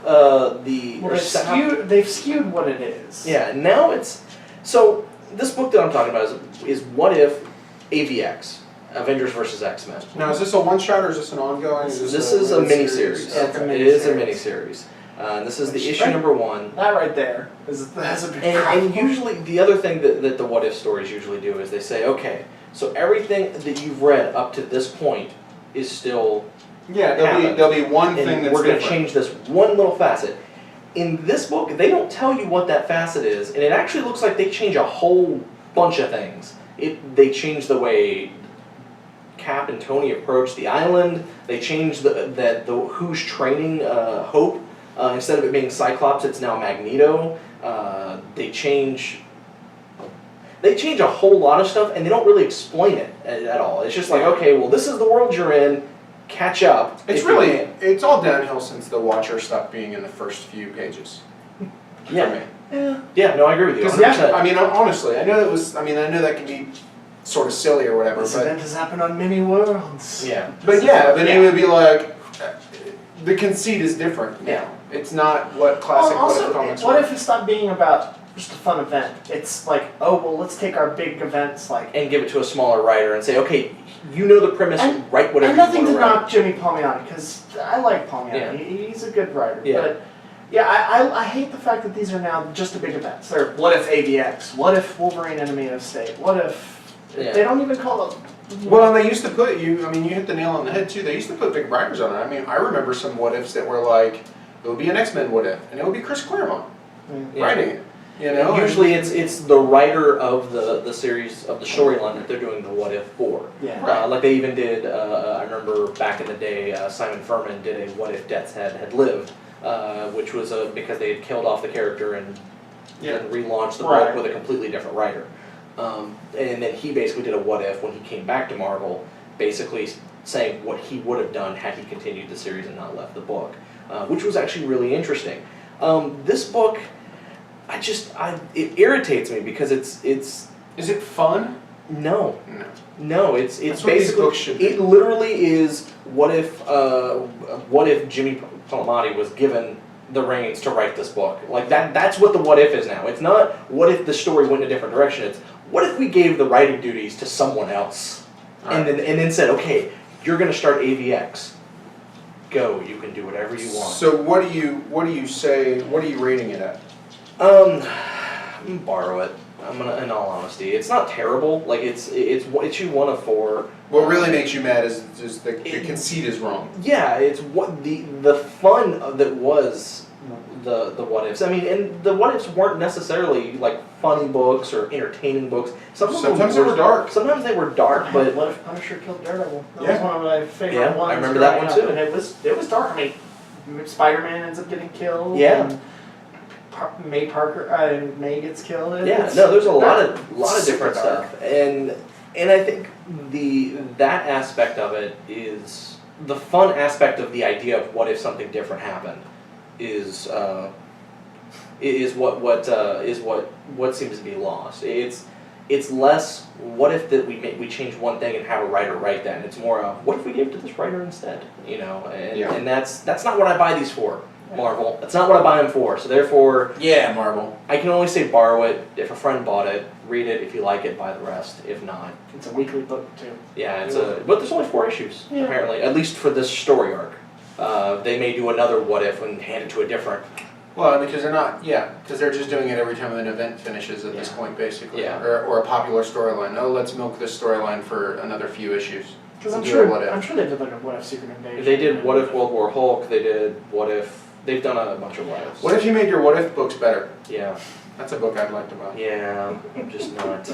They've skewed what it is. Yeah, now it's, so this book that I'm talking about is What If AVX, Avengers vs. X-Men. Now, is this a one-shot or is this an ongoing? This is a miniseries. Yeah, it's a It is a miniseries. miniseries. This is the issue number 1. That right there has a big And problem. usually, the other thing that the What If stories usually do is they say, okay, so everything that you've read up to this point is still Yeah, happened. there'll be one thing and that's we're going to different. change this one little facet. In this book, they don't tell you what that facet is, and it actually looks like they change a whole bunch of things. They change the way Cap and Tony approach the island. They change the who's training Hope. Instead of it being Cyclops, it's now Magneto. They change a whole lot of stuff, and they don't really explain it at all. It's just like, okay, well, this is the world you're in. Catch up. It's all downhill since the Watcher stopped being in the first few pages. Yeah. For me. Yeah, no, I agree with you. Because 100%. I mean, honestly, I know that can be sort of silly or whatever, This but event has happened on many worlds. Yeah. but yeah, then it would be like the conceit is different now. Yeah. It's not what classic What Also, If comics what were. if it stopped being about just a fun event? It's like, oh, well, let's take our big events, like... And give it to a smaller writer and say, okay, you know the premise, write whatever And nothing you to want to write. knock Jimmy Palmiotti, because I like Palmiotti. Yeah. He's a good writer. Yeah. But, yeah, I hate the fact that these are now just the big events. They're, what if AVX? What if Wolverine Enemy of State? What if... Yeah. They don't even call it... Well, and they used to put you hit the nail on the head too. They used to put big writers on it. I mean, I remember some what ifs that were like, it would be an X-Men what if, and it would be Chris Claremont Yeah. writing it. You know, And usually it's the writer of the series, of the storyline that they're doing the what if for. Yeah. Like they even did, I remember back in the day, Simon Furman did a what if Death's Head had lived, which was because they had killed off the character and then relaunched the book with a completely different writer. And then he basically did a what if when he came back to Marvel, basically saying what he would have done had he continued the series and not left the book, which was actually really interesting. This book, it irritates me because it's. is it fun? No. No. It's That's what these basically books should be. it literally is what if Jimmy Palmiotti was given the reins to write this book. Like that's what the what if is now. It's not what if the story went in a different direction. It's what if we gave the writing duties to someone else and then said, okay, you're going to start AVX. Go, you can do whatever you want. So what do you say? What are you rating it at? I'm gonna borrow it. I'm gonna, in all honesty, it's not terrible. Like it's issue 1 of 4. What really makes you mad is the conceit is wrong. Yeah, it's what the fun that was the what ifs. I mean, and the what ifs weren't necessarily like funny books or entertaining books. Sometimes they were dark. Sometimes they were dark, but What if Punisher killed Daredevil? That Yeah. was one of my favorite Yeah, ones. I remember that one growing too. up, And it was dark. I mean, Spider-Man ends up getting killed. Yeah. And May gets killed. yeah, no, there's a lot of super different dark. stuff, and I think that aspect of it is the fun aspect of the idea of what if something different happened is what seems to be lost. It's less what if that we change one thing and have a writer write that, and it's more of what if we gave it to this writer instead, you know, and that's not what I buy these for. Marvel. That's not what I buy them for. So therefore, Yeah, Marvel. I can only say borrow it. If a friend bought it, read it. If you like it, buy the rest. If not, It's a weekly book too. yeah, but there's only 4 issues Yeah. apparently, at least for this story arc. They may do another what if and hand it to a different. Well, because they're just doing it every time an event finishes at this point, basically. Yeah. Or a popular storyline. Oh, let's milk this storyline for another few issues. Because I'm sure they did like a What If Secret Invasion. They did What If World War Hulk. They did What If. They've done a bunch of what ifs. What if you made your what if books better? Yeah. That's a book I'd like to buy. Yeah, I'm just not.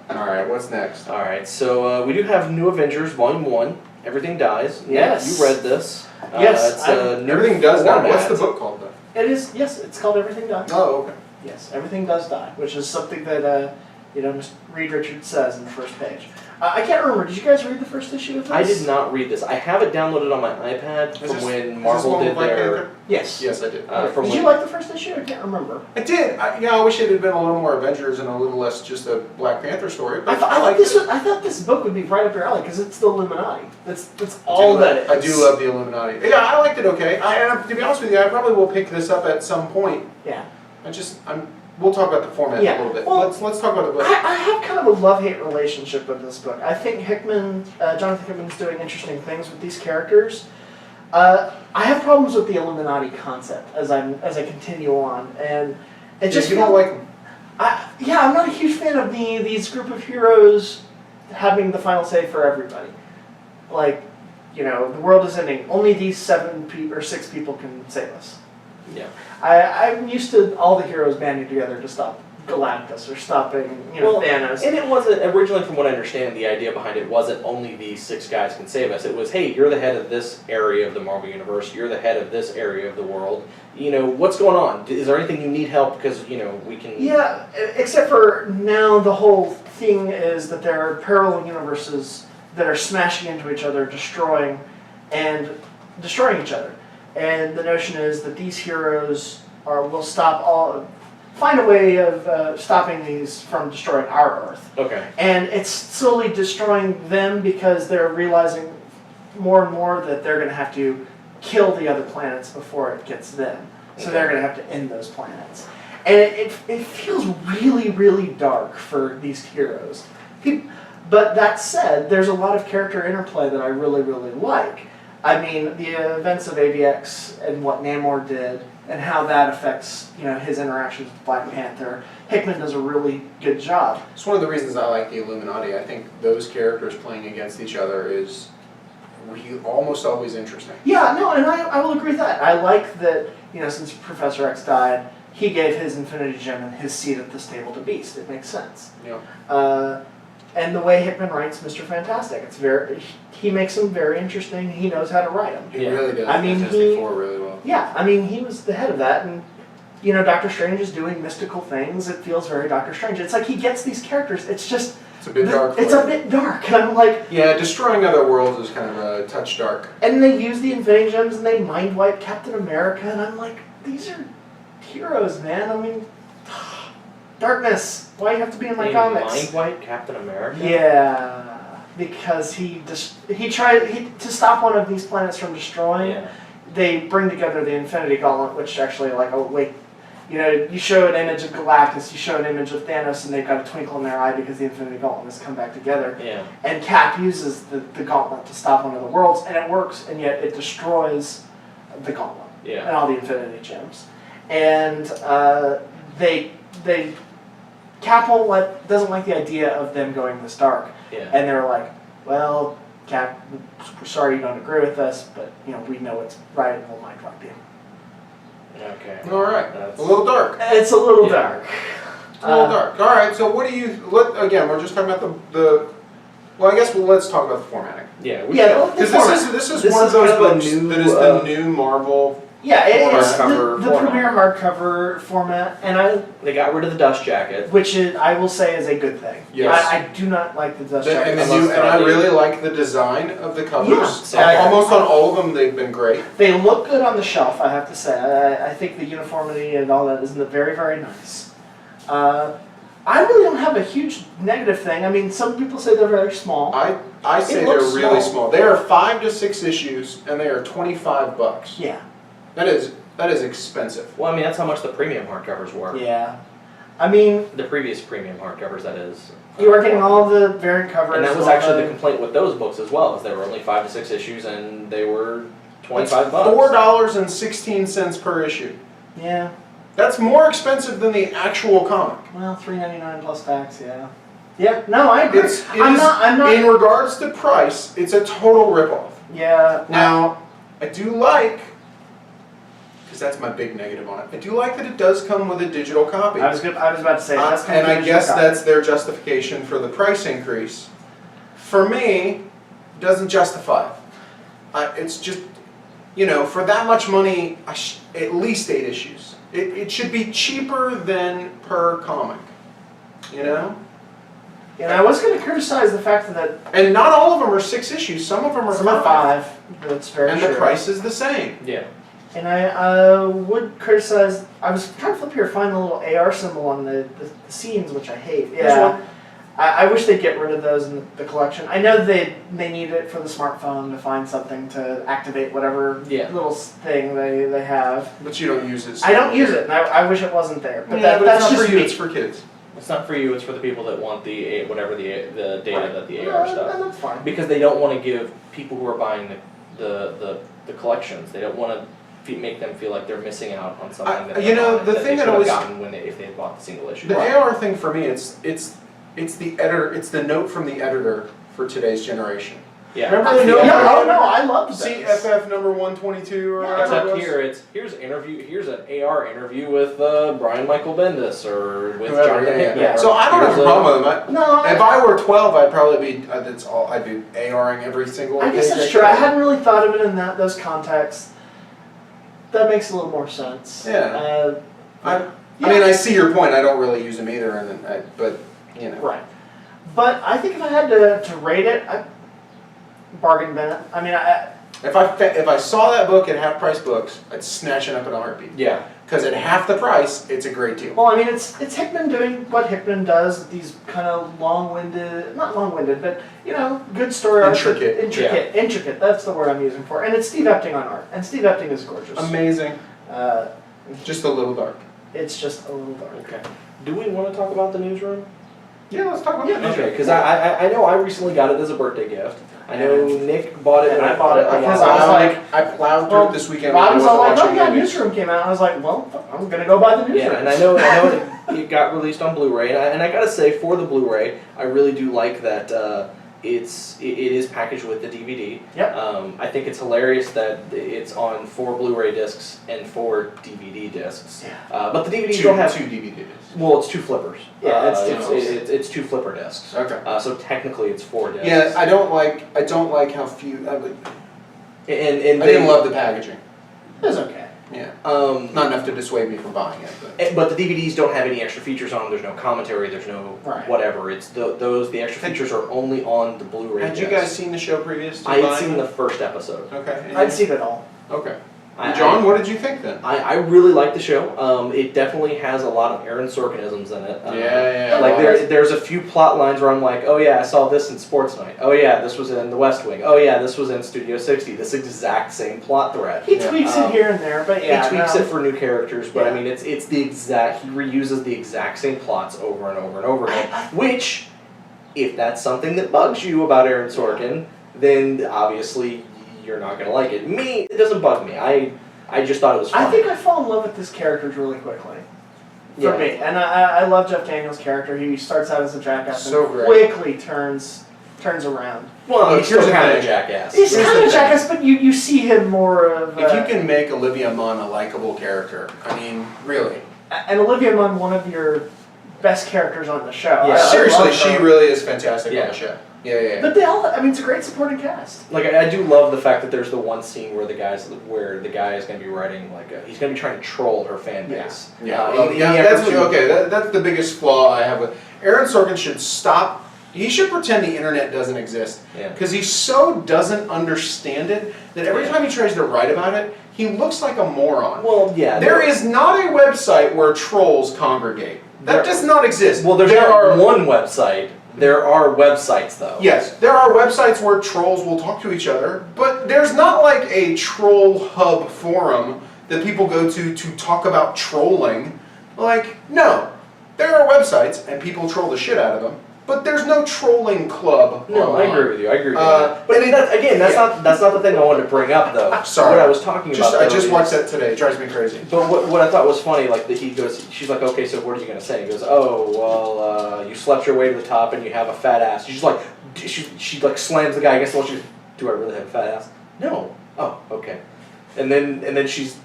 Alright, what's next? Alright, so we do have New Avengers Volume 1. Everything Dies. Yes. You read this. Yes, It's a new Everything Does Die. format. What's the book called, though? It is, yes, it's called Everything Dies. Oh, okay. Yes, Everything Does Die, which is something that, Mr. Reed Richards says in the first page. I can't remember, did you guys read the first issue of this? I did not read this. I have it downloaded on my iPad from when Marvel did their. Yes. Yes, I did. Did you like the first issue? I can't remember. I did. I wish it had been a little more Avengers and a little less just a Black Panther story. But I thought this book would be right up your alley because it's the Illuminati. That's all that is. I do love the Illuminati. Yeah, I liked it okay. To be honest with you, I probably will pick this up at some point. Yeah. We'll talk about the format a little bit. Well, let's talk about the book. I have kind of a love-hate relationship with this book. I think Jonathan Hickman's doing interesting things with these characters. I have problems with the Illuminati concept as I continue on, and it just you don't like them. I'm not a huge fan of these group of heroes having the final say for everybody. Like, the world is ending. Only these 6 people can save us. Yeah. I'm used to all the heroes banding together to stop Galactus or stopping, Thanos. And it wasn't, originally from what I understand, the idea behind it wasn't only these 6 guys can save us. It was, hey, you're the head of this area of the Marvel Universe, you're the head of this area of the world. What's going on? Is there anything you need help? Because, we can... Yeah, except for now the whole thing is that there are parallel universes that are smashing into each other, destroying each other. And the notion is that these heroes will find a way of stopping these from destroying our Earth. Okay. And it's slowly destroying them because they're realizing more and more that they're going to have to kill the other planets before it gets them. So they're going to have to end those planets. And it feels really, really dark for these heroes. But that said, there's a lot of character interplay that I really, really like. I mean, the events of AVX and what Namor did and how that affects, his interactions with Black Panther. Hickman does a really good job. It's one of the reasons I like the Illuminati. I think those characters playing against each other is almost always interesting. Yeah, no, and I will agree with that. I like that, since Professor X died, he gave his Infinity Gem and his seat at this table to Beast. It makes sense. Yeah. And the way Hickman writes Mr. Fantastic, he makes him very interesting. He knows how to write him. He really does. Fantastic Four really well. Yeah, he was the head of that, and Doctor Strange is doing mystical things. It feels very Doctor Strange. It's like he gets these characters. It's a bit dark. It's a bit dark, and I'm like. Yeah, destroying other worlds is kind of a touch dark. And they use the Infinity Gems and they mind wipe Captain America, and I'm like, these are heroes, man. Darkness. Why do you have to be in my comics? Mind wipe Captain America? Yeah, because he tried to stop one of these planets from destroying. Yeah. They bring together the Infinity Gauntlet, which actually you show an image of Galactus, you show an image of Thanos, and they've got a twinkle in their eye because the Infinity Gauntlet has come back together. Yeah. And Cap uses the Gauntlet to stop one of the worlds, and it works, and yet it destroys the Gauntlet and all the Infinity Gems. And Cap doesn't like the idea of them going this dark. Yeah. And they're like, well, Cap, we're sorry you don't agree with us, but we know it's right and we'll mind wipe you. Okay. All right. That's a little dark. It's a little dark. A little dark. All right. So what do you? Again, we're just talking about the. Well, I guess let's talk about the formatting. Yeah. Because this is one of those books that is the new Marvel. Yeah, it's hardcover the premier hardcover format, and they got rid of the dust jacket, which I will say is a good thing. Yes. I do not like the dust jacket. And I really like the design of the covers. Yeah. Almost on all of them, they've been great. They look good on the shelf, I have to say. I think the uniformity and all that is very, very nice. I really don't have a huge negative thing. I mean, some people say they're very small. I say they're really small. They are 5 to 6 issues, and they are $25. Yeah. That is expensive. Well, I mean, that's how much the premium hardcovers were. Yeah. I mean... The previous premium hardcovers, that is. You were getting all the variant covers. And that was actually the complaint with those books as well, is they were only 5 to 6 issues, and they were $25. $4.16 per issue. Yeah. That's more expensive than the actual comic. Well, $3.99 plus tax. Yeah. Yeah. No, I agree. I'm not. In regards to price, it's a total ripoff. Yeah. Now, I do like, because that's my big negative on it. I do like that it does come with a digital copy. I was about to say. And I guess that's their justification for the price increase. For me, it doesn't justify it. It's just, for that much money, at least 8 issues. It should be cheaper than per comic, And I was going to criticize the fact that... And not all of them are 6 issues. Some of them are 5. Some are 5. That's very true. And the price is the same. Yeah. And I would criticize... I was trying to flip here, find the little AR symbol on the scenes, which I hate. Yeah. I wish they'd get rid of those in the collection. I know they need it for the smartphone to find something to activate whatever little thing they have. But you don't use it. So I don't use it, and I wish it wasn't there. But but that's it's not just for you. me. It's for kids. It's not for you. It's for the people that want the data that the AR stuff. That's fine. Because they don't want to give people who are buying the collections. They don't want to make them feel like they're missing out on something that they should have gotten if they had bought the single issue. The AR thing for me, it's the editor. It's the note from the editor for today's generation. Yeah. Remember the note? I love those. CFF number 122 or whatever. Except here, here's an AR interview with Brian Michael Bendis or with Jonathan Hickman. Yeah. So I don't have a problem with them. If I were 12, I'd probably be. That's all. I'd be ARing every single. I guess that's true. I hadn't really thought of it in those contexts. That makes a little more sense. Yeah. I mean, I see your point. I don't really use them either, but. Right. But I think if I had to rate it, I'd bargain bin it. I mean, if I saw that book at half price books, I'd snatch it up in a heartbeat. Yeah. Because at half the price, it's a great deal. Well, I mean, it's Hickman doing what Hickman does. These kind of not long-winded, but good story arcs. Intricate. That's the word I'm using for. And it's Steve Epting on art, and Steve Epting is gorgeous. Amazing. Just a little dark. It's just a little dark. Okay. Do we want to talk about the newsroom? Yeah, let's talk about that. Okay, because I know I recently got it as a birthday gift. I know Nick bought it, and I bought it because I was like, I plowed through it this weekend. I was all like, oh yeah, Newsroom came out. And I was like, well, I'm gonna go buy the Newsroom. Yeah, and I know it got released on Blu-ray, and I gotta say, for the Blu-ray, I really do like that it is packaged with the DVD. Yep. I think it's hilarious that it's on 4 Blu-ray discs and 4 DVD discs. Yeah. But the DVDs don't have 2 DVD discs. Well, it's 2 flippers. Yeah, it's 2 flipper discs. Okay. So technically, it's 4 discs. Yeah, I don't like how few. I And I didn't love the packaging. It was okay. Yeah. Not enough to dissuade me from buying it. But the DVDs don't have any extra features on them. There's no commentary. There's no whatever. It's the extra features are only on the Blu-ray. Had you guys seen the show previous to I had buying seen it? the first episode. Okay. I'd seen it all. Okay. John, what did you think then? I really like the show. It definitely has a lot of Aaron Sorkinisms in it. Yeah. Like there's a few plot lines where I'm like, oh yeah, I saw this in Sports Night. Oh yeah, this was in The West Wing. Oh yeah, this was in Studio 60. This exact same plot thread. He tweaks it here and there, but yeah. He tweaks it for new characters, but I mean, it's the exact. He reuses the exact same plots over and over and over again. Which, if that's something that bugs you about Aaron Sorkin, then obviously you're not gonna like it. Me, it doesn't bug me. I just thought it was fun. I think I fall in love with this character really quickly. For me. And I love Jeff Daniels' character. He starts out as a jackass and quickly turns around. Well, he's still kind of a jackass. He's kind of a jackass, but you see him more of... If you can make Olivia Munn a likable character, I mean, really. And Olivia Munn, one of your best characters on the show. Yeah, seriously, she really is fantastic on the show. Yeah. But they all, it's a great supporting cast. Like, I do love the fact that there's the one scene where the guy is going to be writing, he's going to be trying to troll her fan base. That's the biggest flaw I have with... Aaron Sorkin should stop. He should pretend the internet doesn't exist. Because he so doesn't understand it that every time he tries to write about it, he looks like a moron. Well, yeah. There is not a website where trolls congregate. That does not exist. Well, there are one website. There are websites, though. Yes, there are websites where trolls will talk to each other, but there's not like a troll hub forum that people go to talk about trolling. Like, no. There are websites, and people troll the shit out of them, But there's no trolling club. No, I agree with you. I agree with you. But and that's not the thing I wanted to bring up though. Sorry. What I was talking about. I just watched that today. It drives me crazy. But what I thought was funny, like that he goes, she's like, okay, so what are you gonna say? He goes, oh well, you slept your way to the top and you have a fat ass. She's like, she like slams the guy against the wall. She's, do I really have a fat ass? No. Oh, okay. And then she's.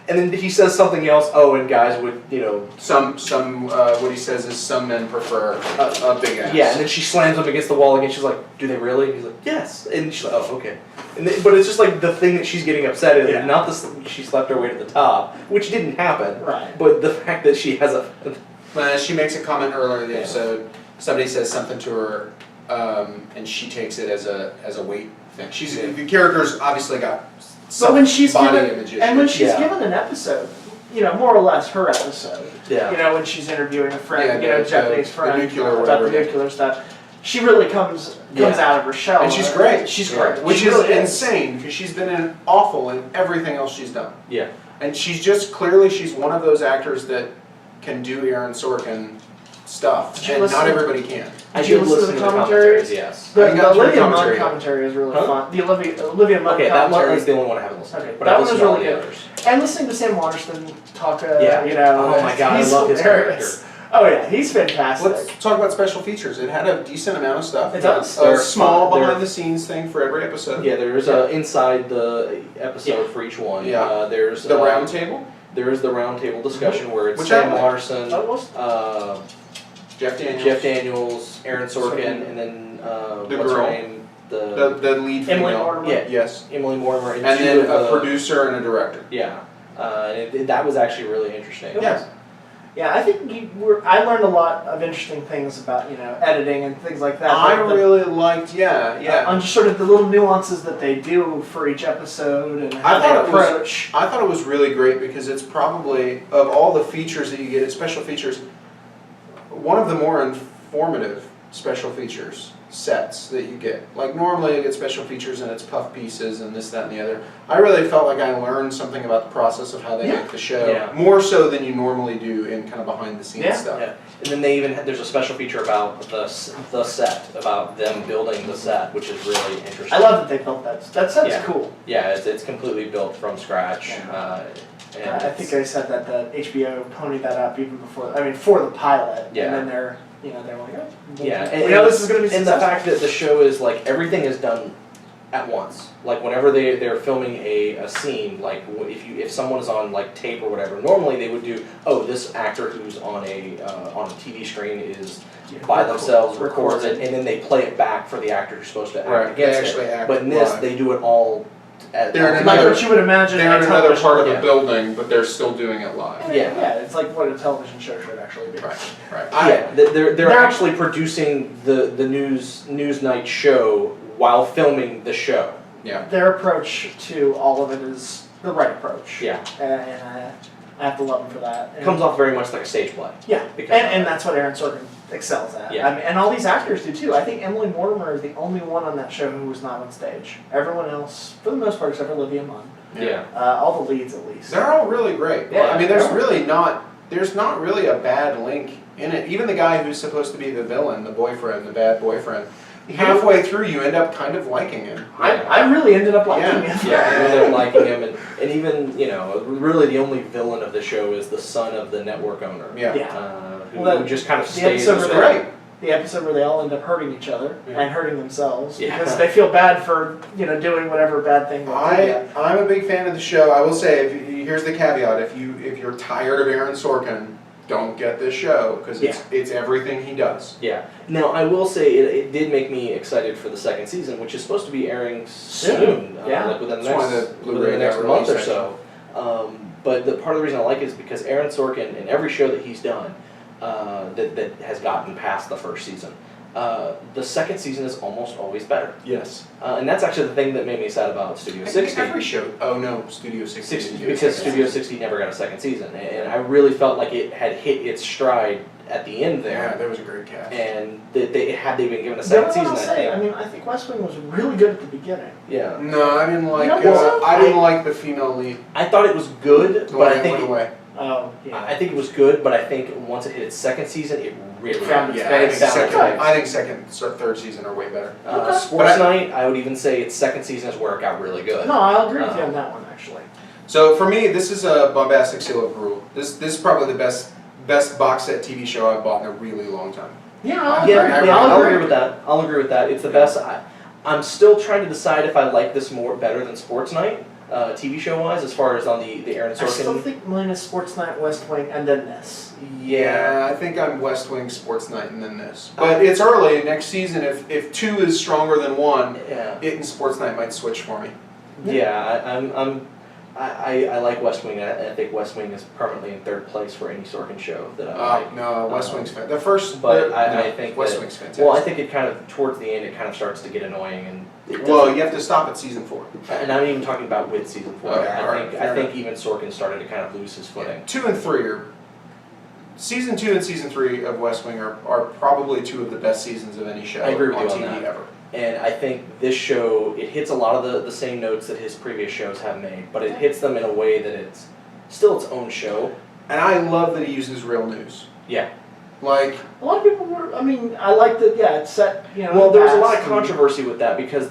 And then he says something else. Oh, and guys would, some what he says is some men prefer a big ass. Yeah, and then she slams him against the wall again. She's like, "Do they really?" He's like, "Yes." And she's like, "Oh, okay." But it's just like the thing that she's getting upset at, not she slept her way to the top, which didn't happen. Right. But the fact that she has she makes a comment earlier in the episode. Somebody says something to her, and she takes it as a weight thing. The character's obviously got. So when she's body given, images. and when she's given an episode, more or less her episode. Yeah. When she's interviewing a friend, the Japanese friend the nuclear about whatever, the nuclear stuff, she really comes out of her shell. And she's great. She's great. Which she is really insane because she's been awful in everything else she's done. Yeah. And she's one of those actors that can do Aaron Sorkin stuff, and not everybody can. I did listen to the commentaries, yes. The Olivia Munn commentary is really fun. The Olivia Munn commentary. That one is the only one I haven't listened to. Okay, but that I've one was listened to all really the good. others. And listening to Sam Waterston talk, Oh my god, I love his character. Oh yeah, he's fantastic. Let's talk about special features. It had a decent amount of stuff. It does. A small behind-the-scenes thing for every episode. Yeah, there's inside the episode for each one. Yeah. There's the round table. There is the round table discussion where it's Which Sam I like. Waterston, Jeff Daniels, Aaron Sorkin, and then the what's girl. her name? The lead female. Emily Mortimer. Yeah. Yes. Emily Mortimer. And then a producer and a director. Yeah. That was actually really interesting. Yes. Yeah, I think I learned a lot of interesting things about editing and things like that. I really liked on just sort of the little nuances that they do for each episode and how they approach. I thought it was really great because it's probably of all the features that you get, special features, one of the more informative special features sets that you get. Like normally you get special features and it's puff pieces and this, that, and the other. I really felt like I learned something about the process of how they make the show, more so than you normally do in kind of behind the scenes stuff. Yeah. And then there's a special feature about the set, about them building the set, which is really interesting. I love that they built that. That set's cool. Yeah, it's completely built from scratch. And I think I said that the HBO ponied that up even before. I mean, for the pilot. Yeah. And then they're like, oh. Yeah. We know this is going to be successful. And the fact that the show is like everything is done at once. Like whenever they're filming a scene, like if someone is on like tape or whatever, normally they would do, this actor who's on a TV screen is by themselves, records it, and then they play it back for the actor who's supposed to act against it. But in this, they do it all. They're in like what you would imagine. They're in another part of the building, but they're still doing it live. Yeah, it's like what a television show should actually be. Right. They're actually producing the news night show while filming the show. Yeah. Their approach to all of it is the right approach. Yeah. And I have to love them for that. It comes off very much like a stage play. Yeah. And that's what Aaron Sorkin excels at. Yeah. I mean, and all these actors do too. I think Emily Mortimer is the only one on that show who was not on stage. Everyone else, for the most part, except for Olivia Munn. Yeah. All the leads, at least. They're all really great. Yeah. I mean, there's not really a bad link in it. Even the guy who's supposed to be the villain, the bad boyfriend, halfway through you end up kind of liking him. I really ended up liking him. Yeah, I ended up liking him, and even really the only villain of the show is the son of the network owner. Who just kind of stays. The episode where they all end up hurting each other and hurting themselves because they feel bad for doing whatever bad thing. I'm a big fan of the show. I will say, here's the caveat: if you're tired of Aaron Sorkin, don't get this show because it's everything he does. Yeah. Now I will say it did make me excited for the second season, which is supposed to be airing soon. Like within the next month or so. But the part of the reason I like it is because Aaron Sorkin, in every show that he's done, that has gotten past the first season, the second season is almost always better. Yes. And that's actually the thing that made me sad about Studio 60. Every show. Oh no, Studio 60. Because Studio 60 never got a second season, and I really felt like it had hit its stride at the end there. Yeah, there was a great cast. And had they been given a second season, I think West Wing was really good at the beginning. Yeah. No, I didn't like. I didn't like the female lead. I thought it was good, but I think went away. Oh, yeah. I think it was good, but I think once it hit its second season, it really Found its Yeah, I base. think, found its second, legs. I think second, third season are way better. Okay. Sports But Night, I would even say its second season is where it got really good. No, I'll agree with you on that one, actually. So for me, this is a bombastic seal of approval. This is probably the best box set TV show I've bought in a really long time. Yeah, I'll Yeah, agree. I'll agree with that. I'll agree with that. It's the best. I'm still trying to decide if I like this better than Sports Night, TV show wise, as far as on the Aaron I still Sorkin. think mine is Sports Night, West Wing, and then this. Yeah. I think I'm West Wing, Sports Night, and then this. But it's early. Next season, if 2 is stronger than 1, Yeah. it and Sports Night might switch for me. Yeah. I like West Wing. I think West Wing is permanently in third place for any Sorkin show that I like. No, West Wing's fantastic. The first, But I think West that- Wing's fantastic. Well, I think it kind of towards the end it kind of starts to get annoying and. Well, you have to stop at season 4. And I'm even talking about with season 4. Okay, alright, I fair think even Sorkin started to kind of lose his footing. 2 and 3 are. Season 2 and season 3 of West Wing are probably 2 of the best seasons of any show I agree with on you on TV that. ever. And I think this show, it hits a lot of the same notes that his previous shows have made, but it hits them in a way that it's still its own show. And I love that he uses real news. Yeah. Like, A lot of people were. I mean, I like that. Yeah, it's set. You know. Well, there was a lot of past controversy with that because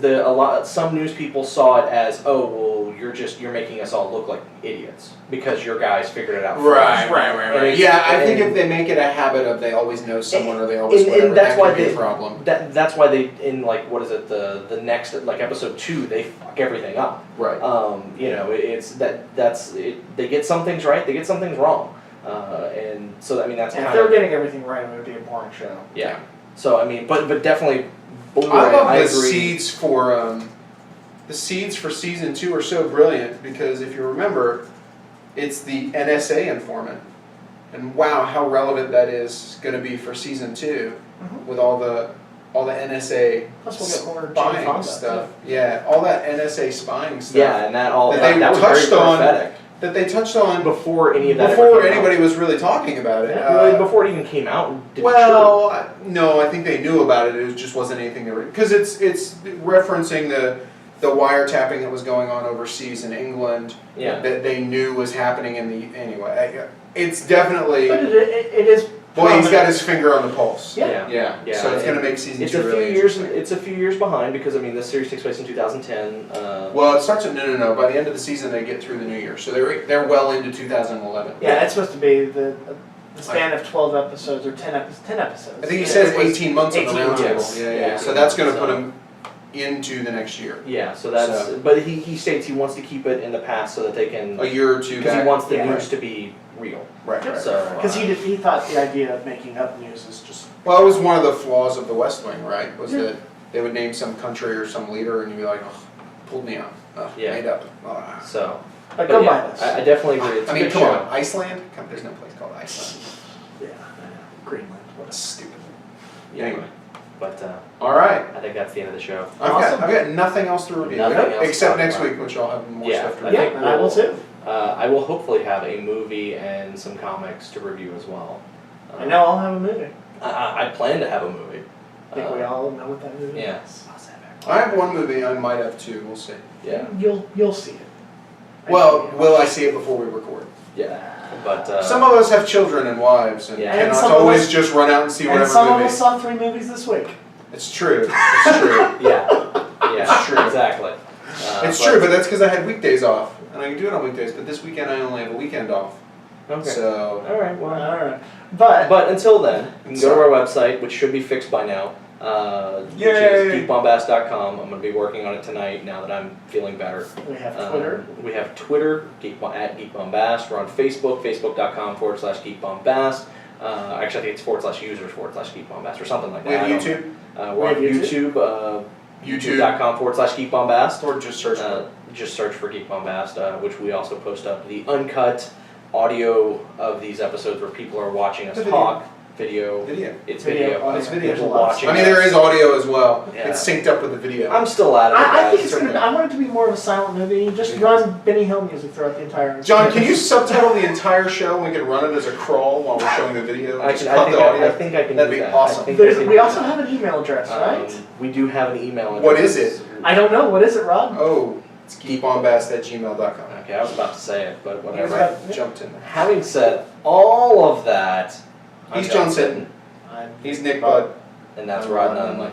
some news people saw it as, oh, well, you're making us all look like idiots because your guys figured it out first. And Yeah, I think and- if they make it a habit of they always know someone or they always and whatever, that's that why could be they- a problem. That's why they in like what is it the next like episode 2 they fuck everything up. Right. It's that's it. They get some things right, they get some things wrong, and so I mean that's And if kind they were of getting everything right, it would be a boring show. yeah. So I mean, but definitely. Boy, I love the agree. seeds for season 2 are so brilliant because if you remember, it's the NSA informant, and wow, how relevant that is going to be for season 2 with all the NSA Plus, we'll get more Jane spying Fonda stuff. Yeah, all that NSA spying stuff. Yeah, and that all That that, they that was very touched on prophetic that they touched on before any of that. before ever came anybody out. was really talking about it. Really, before it even came out. No, I think they knew about it. It just wasn't anything they were because it's referencing the wiretapping that was going on overseas in England. Yeah. That they knew was happening in the anyway. It's definitely. But it is. Boy, he's got his finger on the pulse. Yeah. Yeah. So it's going to make season It's 2 a few really years. interesting. It's a few years behind because I mean this series takes place in 2010. Well, it starts at no. By the end of the season, they get through the new year, so they're well into 2011. Yeah, it's supposed to be the span of 12 episodes or 10 episodes. I think he Yeah, says it was 18 months on the 18 round table. months. Yeah. Yeah. So that's going to So- put him into the next year. Yeah, so that's. So- But he states he wants to keep it in the past so that they can. A year or two Because he back. wants the Yeah. news to be real. Right. So. Because he thought the idea of making up news is just. Well, it was one of the flaws of the West Wing, right? Was Yeah. that they would name some country or some leader, and you'd be like, "Oh, pulled me out, Yeah. made up." Oh. So. Like, But go yeah, buy this. I definitely agree. It's I a mean, good come show. on, Iceland? Come, there's no place called Iceland. Yeah, I know. Greenland. That's stupid. Yeah. Anyway. But All right, I think that's the end of the show. Awesome. I've got nothing else to review, Nothing else to except talk next about. week, which I'll have more Yeah, stuff to I review. Yeah, think and I will too. I will hopefully have a movie and some comics to review as well. I know I'll have a movie. I plan to have a movie. I think we all know what that movie Yeah. is. I have one movie. I might have two. We'll see. Yeah. You'll see it. Well, will I see it before we record? Yeah. But Some of us have children and wives, and Yeah. And cannot some of always us- just run out and see And whatever some movie. of us saw 3 movies this week. It's true. It's true. yeah. Yeah. It's true. Exactly. It's true, but that's because I had weekdays off, and I can do it on weekdays. But this weekend I only have a weekend off. Okay. So All right. Well. Alright. But But until then, you can go to our website, which should be fixed by now, which is Yay. geekbombast.com. I'm going to be working on it tonight now that I'm feeling better. we have Twitter. We have Twitter, at Geek Bombast. We're on Facebook, facebook.com/geekbombast. Actually, I think it's /users/Geek Bombast or something like we that. have I don't YouTube, know. We're on We have YouTube? YouTube, YouTube, youtube.com/Geek Bombast. or just search for it. Just search for Geek Bombast, which we also post up the uncut audio of these episodes where people are watching us The video. talk. Video. Video. It's Video, video. audio, It's video. People visual. watching I mean, there us. is audio as well. Yeah. It's synced up with the video. I'm still at it. I guys. think it's gonna. I want it to be more of a silent movie. Just run Benny Hill music throughout the entire. John, can you subtitle the entire show and we can run it as a crawl while we're showing the video? I Just can- cut I the think audio. I think I can That'd do be that. awesome. I think I There's, can we do also that. have an email address, right? We do have an email address. What is it? I don't know. What is it, Rob? Oh, It's geekbombast@gmail.com. Okay, I was about to say it, but He's whatever. got- Jumped in there. Having said all of that, I'm He's John Sitton, Sitton. He's Nick Budd. and that's Rod Nunley.